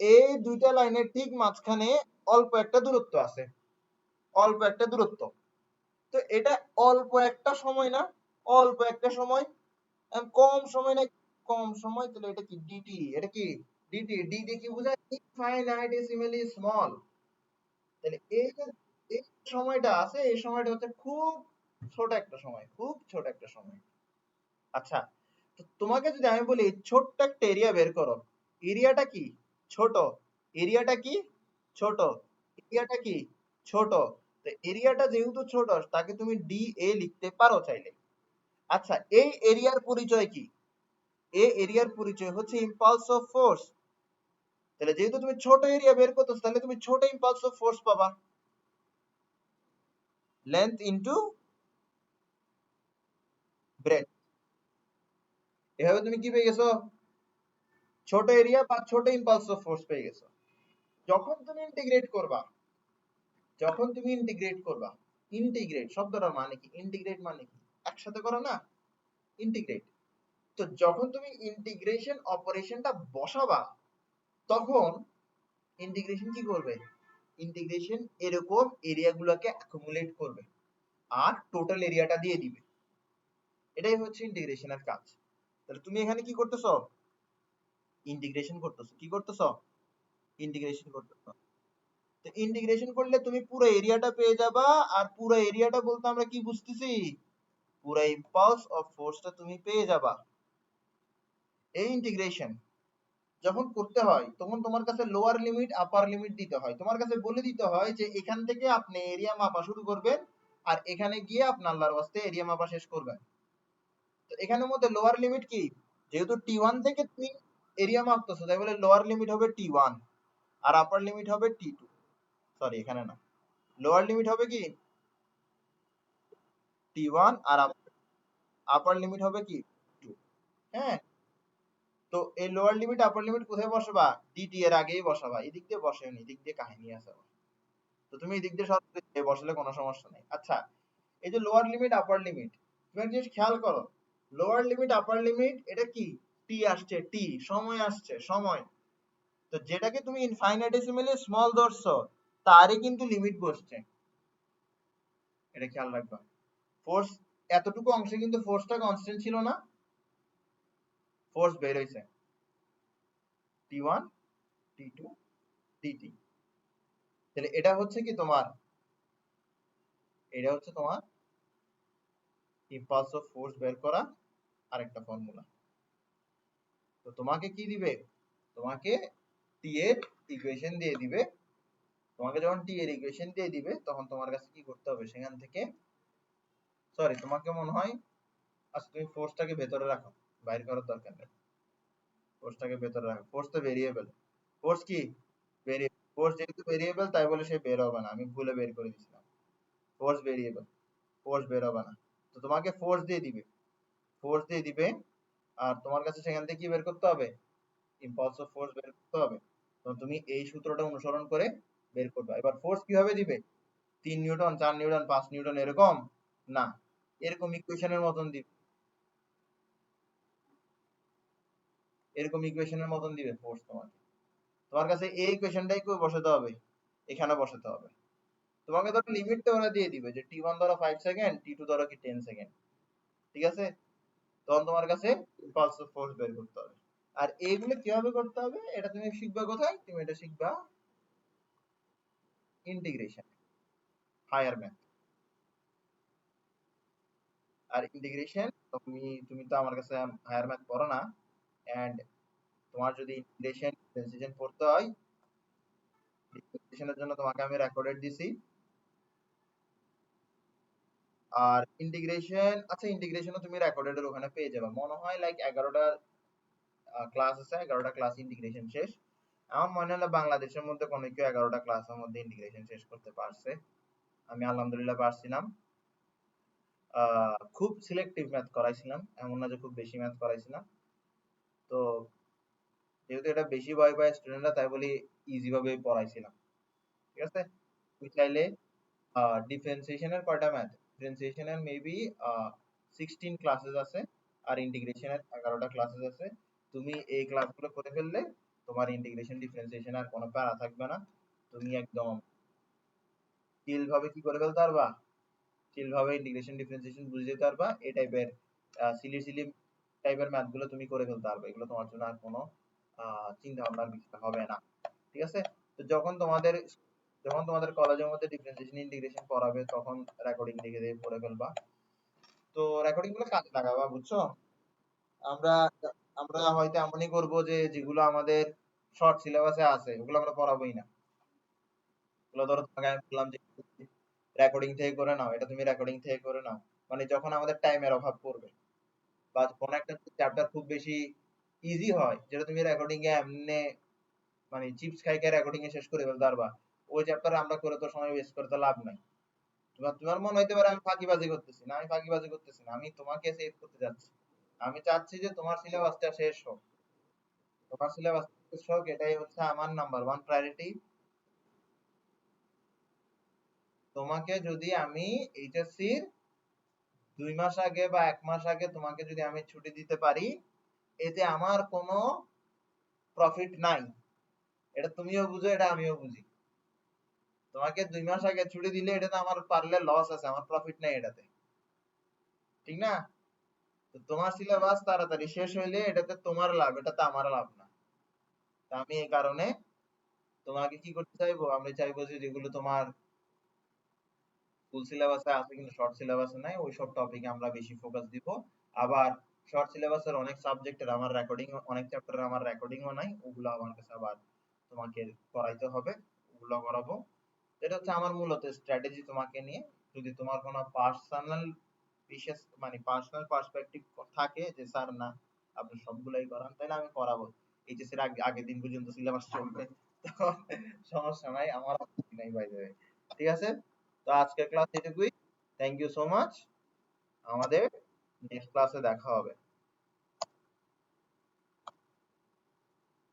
এই দুইটা লাইনের ঠিক মাঝখানে অল্প একটা দূরত্ব আছে, অল্প একটা দূরত্ব। তো এটা অল্প একটা সময় না? অল্প একটা সময়, কম সময় না? কম সময়, তাহলে এটা কি ডিটি? এটা কি ডিটি? ডি দিয়ে কি বোঝায়? ইনফাইনাইটেসিমালি স্মল। তাহলে এই যে এই সময়টা আছে, এই সময়টা হচ্ছে খুব ছোট একটা সময়, খুব ছোট একটা সময়। আচ্ছা, তো তোমাকে যদি আমি বলি ছোট্ট একটা এরিয়া বের করো, এরিয়াটা কি ছোট, এরিয়াটা কি ছোট, এরিয়াটা কি ছোট, তো এরিয়াটা যেহেতু ছোট তাকে তুমি ডি এ লিখতে পারো চাইলে। আচ্ছা, এই এরিয়ার পরিচয় কি? এই এরিয়ার পরিচয় হচ্ছে ইম্পালস অফ ফোর্স। তাহলে যেহেতু তুমি ছোট এরিয়া বের করতেছো, তাহলে তুমি ছোট ইম্পালস অফ ফোর্স পাবা, লেন্থ ইনটু ব্রেডথ। এভাবে তুমি কি পেয়ে গেছো? ছোট এরিয়া বা ছোট ইম্পালস অফ ফোর্স পেয়ে গেছো। যখন তুমি ইন্টিগ্রেট করবা, যখন তুমি ইন্টিগ্রেট করবা, ইন্টিগ্রেট শব্দটার মানে কি? ইন্টিগ্রেট মানে কি? একসাথে করো না, ইন্টিগ্রেট। তো যখন তুমি ইন্টিগ্রেশন অপারেশনটা বসাবা, তখন ইন্টিগ্রেশন কি করবে? ইন্টিগ্রেশন এরকম এরিয়াগুলোকে অ্যাকুমুলেট করবে আর টোটাল এরিয়াটা দিয়ে দিবে। এটাই হচ্ছে ইন্টিগ্রেশনের কাজ। তাহলে তুমি এখানে কি করতেছো? ইন্টিগ্রেশন করতেছো। কি করতেছো? ইন্টিগ্রেশন করতেছো। তো ইন্টিগ্রেশন করলে তুমি পুরো এরিয়াটা পেয়ে যাবা। আর পুরো এরিয়াটা বলতে আমরা কি বুঝতেছি? পুরো ইম্পালস অফ ফোর্সটা তুমি পেয়ে যাবা। এই ইন্টিগ্রেশন যখন করতে হয় তখন তোমার কাছে লোয়ার লিমিট আপার লিমিট দিতে হয়, তোমার কাছে বলে দিতে হয় যে এখান থেকে আপনি এরিয়া মাপা শুরু করবেন আর এখানে গিয়ে আপনি আল্লাহর ওয়াস্তে এরিয়া মাপা শেষ করবেন। তো এখানের মধ্যে লোয়ার লিমিট কি? যেহেতু টি ওয়ান থেকে তুমি এরিয়া মাপতেছো, তাই বলে লোয়ার লিমিট হবে টি ওয়ান আর আপার লিমিট হবে টি টু। সরি, এখানে না, লোয়ার লিমিট হবে কি টি ওয়ান আর আপার লিমিট হবে কি টু। হ্যাঁ, তো এই লোয়ার লিমিট আপার লিমিট কোথায় বসাবা? ডিটি এর আগেই বসাবা, এদিক দিয়ে বসেনি, এদিক দিয়ে কাহিনী আছে আবার। তো তুমি এদিক দিয়ে সরাসরি বসালে কোনো সমস্যা নেই। আচ্ছা, এই যে লোয়ার লিমিট আপার লিমিট, তুমি একটা জিনিস খেয়াল করো, লোয়ার লিমিট আপার লিমিট এটা কি? টি আসছে, টি সময় আসছে, সময়। তো যেটাকে তুমি ইনফাইনাইটেসিমালি স্মল ধরছো তারই কিন্তু লিমিট বসছে, এটা খেয়াল রাখবা। ফোর্স এতটুকু অংশে কিন্তু ফোর্সটা কনস্ট্যান্ট ছিল না, ফোর্স বের হয়েছে টি ওয়ান টি টু টি। তাহলে এটা হচ্ছে কি তোমার, এটা হচ্ছে তোমার ইম্পালস অফ ফোর্স বের করা আরেকটা ফর্মুলা। তো তোমাকে কি দিবে? তোমাকে টি এর ইকুয়েশন দিয়ে দিবে। তোমাকে যখন টি এর ইকুয়েশন দিয়ে দিবে তখন তোমার কাছে কি করতে হবে? সেখান থেকে সরি, তোমাকে মনে হয় আচ্ছা তুমি ফোর্সটাকে ভেতরে রাখো, বাইরে করার দরকার নেই। ফোর্সটাকে ভেতরে রাখো, ফোর্স তো ভেরিয়েবল। ফোর্স কি ভেরিয়েবল? ফোর্স যেহেতু ভেরিয়েবল তাই বলে সে বের হবে না, আমি ভুলে বের করে দিয়েছিলাম। ফোর্স ভেরিয়েবল, ফোর্স বের হবে না। তো তোমাকে ফোর্স দিয়ে দিবে, ফোর্স দিয়ে দিবে আর তোমার কাছে সেখান থেকে কি বের করতে হবে? ইম্পালস অফ ফোর্স বের করতে হবে। তো তুমি এই সূত্রটা অনুসরণ করে বের করবে। এবার ফোর্স কিভাবে দিবে? 3 নিউটন, 4 নিউটন, 5 নিউটন এরকম না, এরকম ইকুয়েশনের মতন দিবে, এরকম ইকুয়েশনের মতন দিবে ফোর্স তোমাকে। তোমার কাছে এই ইকুয়েশনটাই কই বসাতে হবে? এখানে বসাতে হবে। তোমাকে ধরো লিমিটটা ওরা দিয়ে দিবে যে টি ওয়ান ধরো 5 সেকেন্ড, টি টু ধরো কি 10 সেকেন্ড, ঠিক আছে? তখন তোমার কাছে ইম্পালস অফ ফোর্স বের করতে হবে। আর এইগুলো কিভাবে করতে হবে এটা তুমি শিখবা কোথায়? তুমি এটা শিখবা ইন্টিগ্রেশন, হায়ার ম্যাথ। আর ইন্টিগ্রেশন তুমি তুমি তো আমার কাছে হায়ার ম্যাথ পড়ো না, এন্ড তোমার যদি ইন্টিগ্রেশন ডিফারেন্সিয়েশন পড়তে হয়, প্রেজেন্টেশনের জন্য তোমাকে আমি রেকর্ডেড দিছি। আর ইন্টিগ্রেশন, আচ্ছা ইন্টিগ্রেশনও তুমি রেকর্ডেডের ওখানে পেয়ে যাবে মনে হয়, লাইক 11টা ক্লাস আছে, 11টা ক্লাস ইন্টিগ্রেশন শেষ। আমার মনে হলো বাংলাদেশের মধ্যে কোনো কেউ 11টা ক্লাসের মধ্যে ইন্টিগ্রেশন শেষ করতে পারছে। আমি আলহামদুলিল্লাহ পারছিলাম। খুব সিলেক্টিভ ম্যাথ করাইছিলাম, এমন না যে খুব বেশি ম্যাথ করাইছিলাম। তো যেহেতু এটা বেশি ভয় পায় স্টুডেন্টরা, তাই বলি ইজি ভাবে পড়াইছিলাম। ঠিক আছে, তুমি চাইলে ডিফারেন্সিয়েশনের কয়টা ম্যাথ, ডিফারেন্সিয়েশনের মেবি 16 ক্লাসেস আছে, আর ইন্টিগ্রেশনের 11টা ক্লাসেস আছে। তুমি এই ক্লাসগুলো করে ফেললে তোমার ইন্টিগ্রেশন ডিফারেন্সিয়েশন আর কোনো প্যারা থাকবে না। তুমি একদম চিল ভাবে কি করে ফেলতে পারবা, চিল ভাবে ইন্টিগ্রেশন ডিফারেন্সিয়েশন বুঝে যেতে পারবা। এই টাইপের সিলি সিলি টাইপের ম্যাথ গুলো তুমি করে ফেলতে পারবে। এগুলো তোমার জন্য আর কোনো চিন্তা ভাবনার বিষয় হবে না। ঠিক আছে, তো যখন তোমাদের কলেজের মধ্যে ডিফারেন্সিয়েশন ইন্টিগ্রেশন পড়াবে, তখন রেকর্ডিং দেখে দেখে পড়ে ফেলবা। তো রেকর্ডিং গুলো কাজে লাগাবা, বুঝছো? আমরা আমরা হয়তো এমনই করব যে যেগুলো আমাদের শর্ট সিলেবাসে আছে ওগুলো আমরা পড়াবোই না। ওগুলো ধরো তোমাকে আমি বললাম যে রেকর্ডিং থেকে করে নাও, এটা তুমি রেকর্ডিং থেকে করে নাও, মানে যখন আমাদের টাইমের অভাব পড়বে বা কোনো একটা চ্যাপ্টার খুব বেশি ইজি হয়, যেটা তুমি রেকর্ডিং এ এমনি মানে চিপস খাই খাই রেকর্ডিং এ শেষ করে ফেলতে পারবা, ওই চ্যাপ্টার আমরা করে তো সময় ওয়েস্ট করে তো লাভ নাই। তোমার মনে হইতে পারে আমি ফাঁকিবাজি করতেছি, না আমি ফাঁকিবাজি করতেছি না, আমি তোমাকে সেভ করতে যাচ্ছি। আমি চাচ্ছি যে তোমার সিলেবাসটা শেষ হোক, তোমার সিলেবাস শেষ হোক, এটাই হচ্ছে আমার নাম্বার ওয়ান প্রায়োরিটি। তোমাকে যদি আমি এইচএসসির 2 মাস আগে বা 1 মাস আগে তোমাকে যদি আমি ছুটি দিতে পারি, এতে আমার কোনো প্রফিট নাই। এটা তুমিও বুঝো, এটা আমিও বুঝি। তোমাকে 2 মাস আগে ছুটি দিলে এটাতে আমার পারলে লস আছে, আমার প্রফিট নাই এটাতে, ঠিক না? তো তোমার সিলেবাস তাড়াতাড়ি শেষ হইলে এটাতে তোমার লাভ, এটাতে আমার লাভ না। তা আমি এই কারণে তোমাকে কি করতে চাইবো, আমি চাইবো যে যেগুলো তোমার ফুল সিলেবাসে আছে কিন্তু শর্ট সিলেবাসে নাই, ওই সব টপিকে আমরা বেশি ফোকাস দিব। আবার শর্ট সিলেবাসের অনেক সাবজেক্টের আমার রেকর্ডিং, অনেক চ্যাপ্টারের আমার রেকর্ডিংও নাই, ওগুলো আমার কাছে আবার তোমাকে করাইতে হবে, ওগুলো করাবো। এটা হচ্ছে আমার মূলত স্ট্র্যাটেজি তোমাকে নিয়ে। যদি তোমার কোনো পার্সোনাল বিশেষ মানে পার্সোনাল পার্সপেক্টিভ থাকে যে স্যার না আপনি সবগুলাই করান, তাহলে আমি করাবো। এইচএসসি এর আগের দিন পর্যন্ত সিলেবাস চলবে, তখন সমস্যা নাই, আমার আপত্তি নাই বাই দ্য ওয়ে। ঠিক আছে, তো আজকের ক্লাস এটুকুই। Thank you so much. আমাদের নেক্সট ক্লাসে দেখা হবে।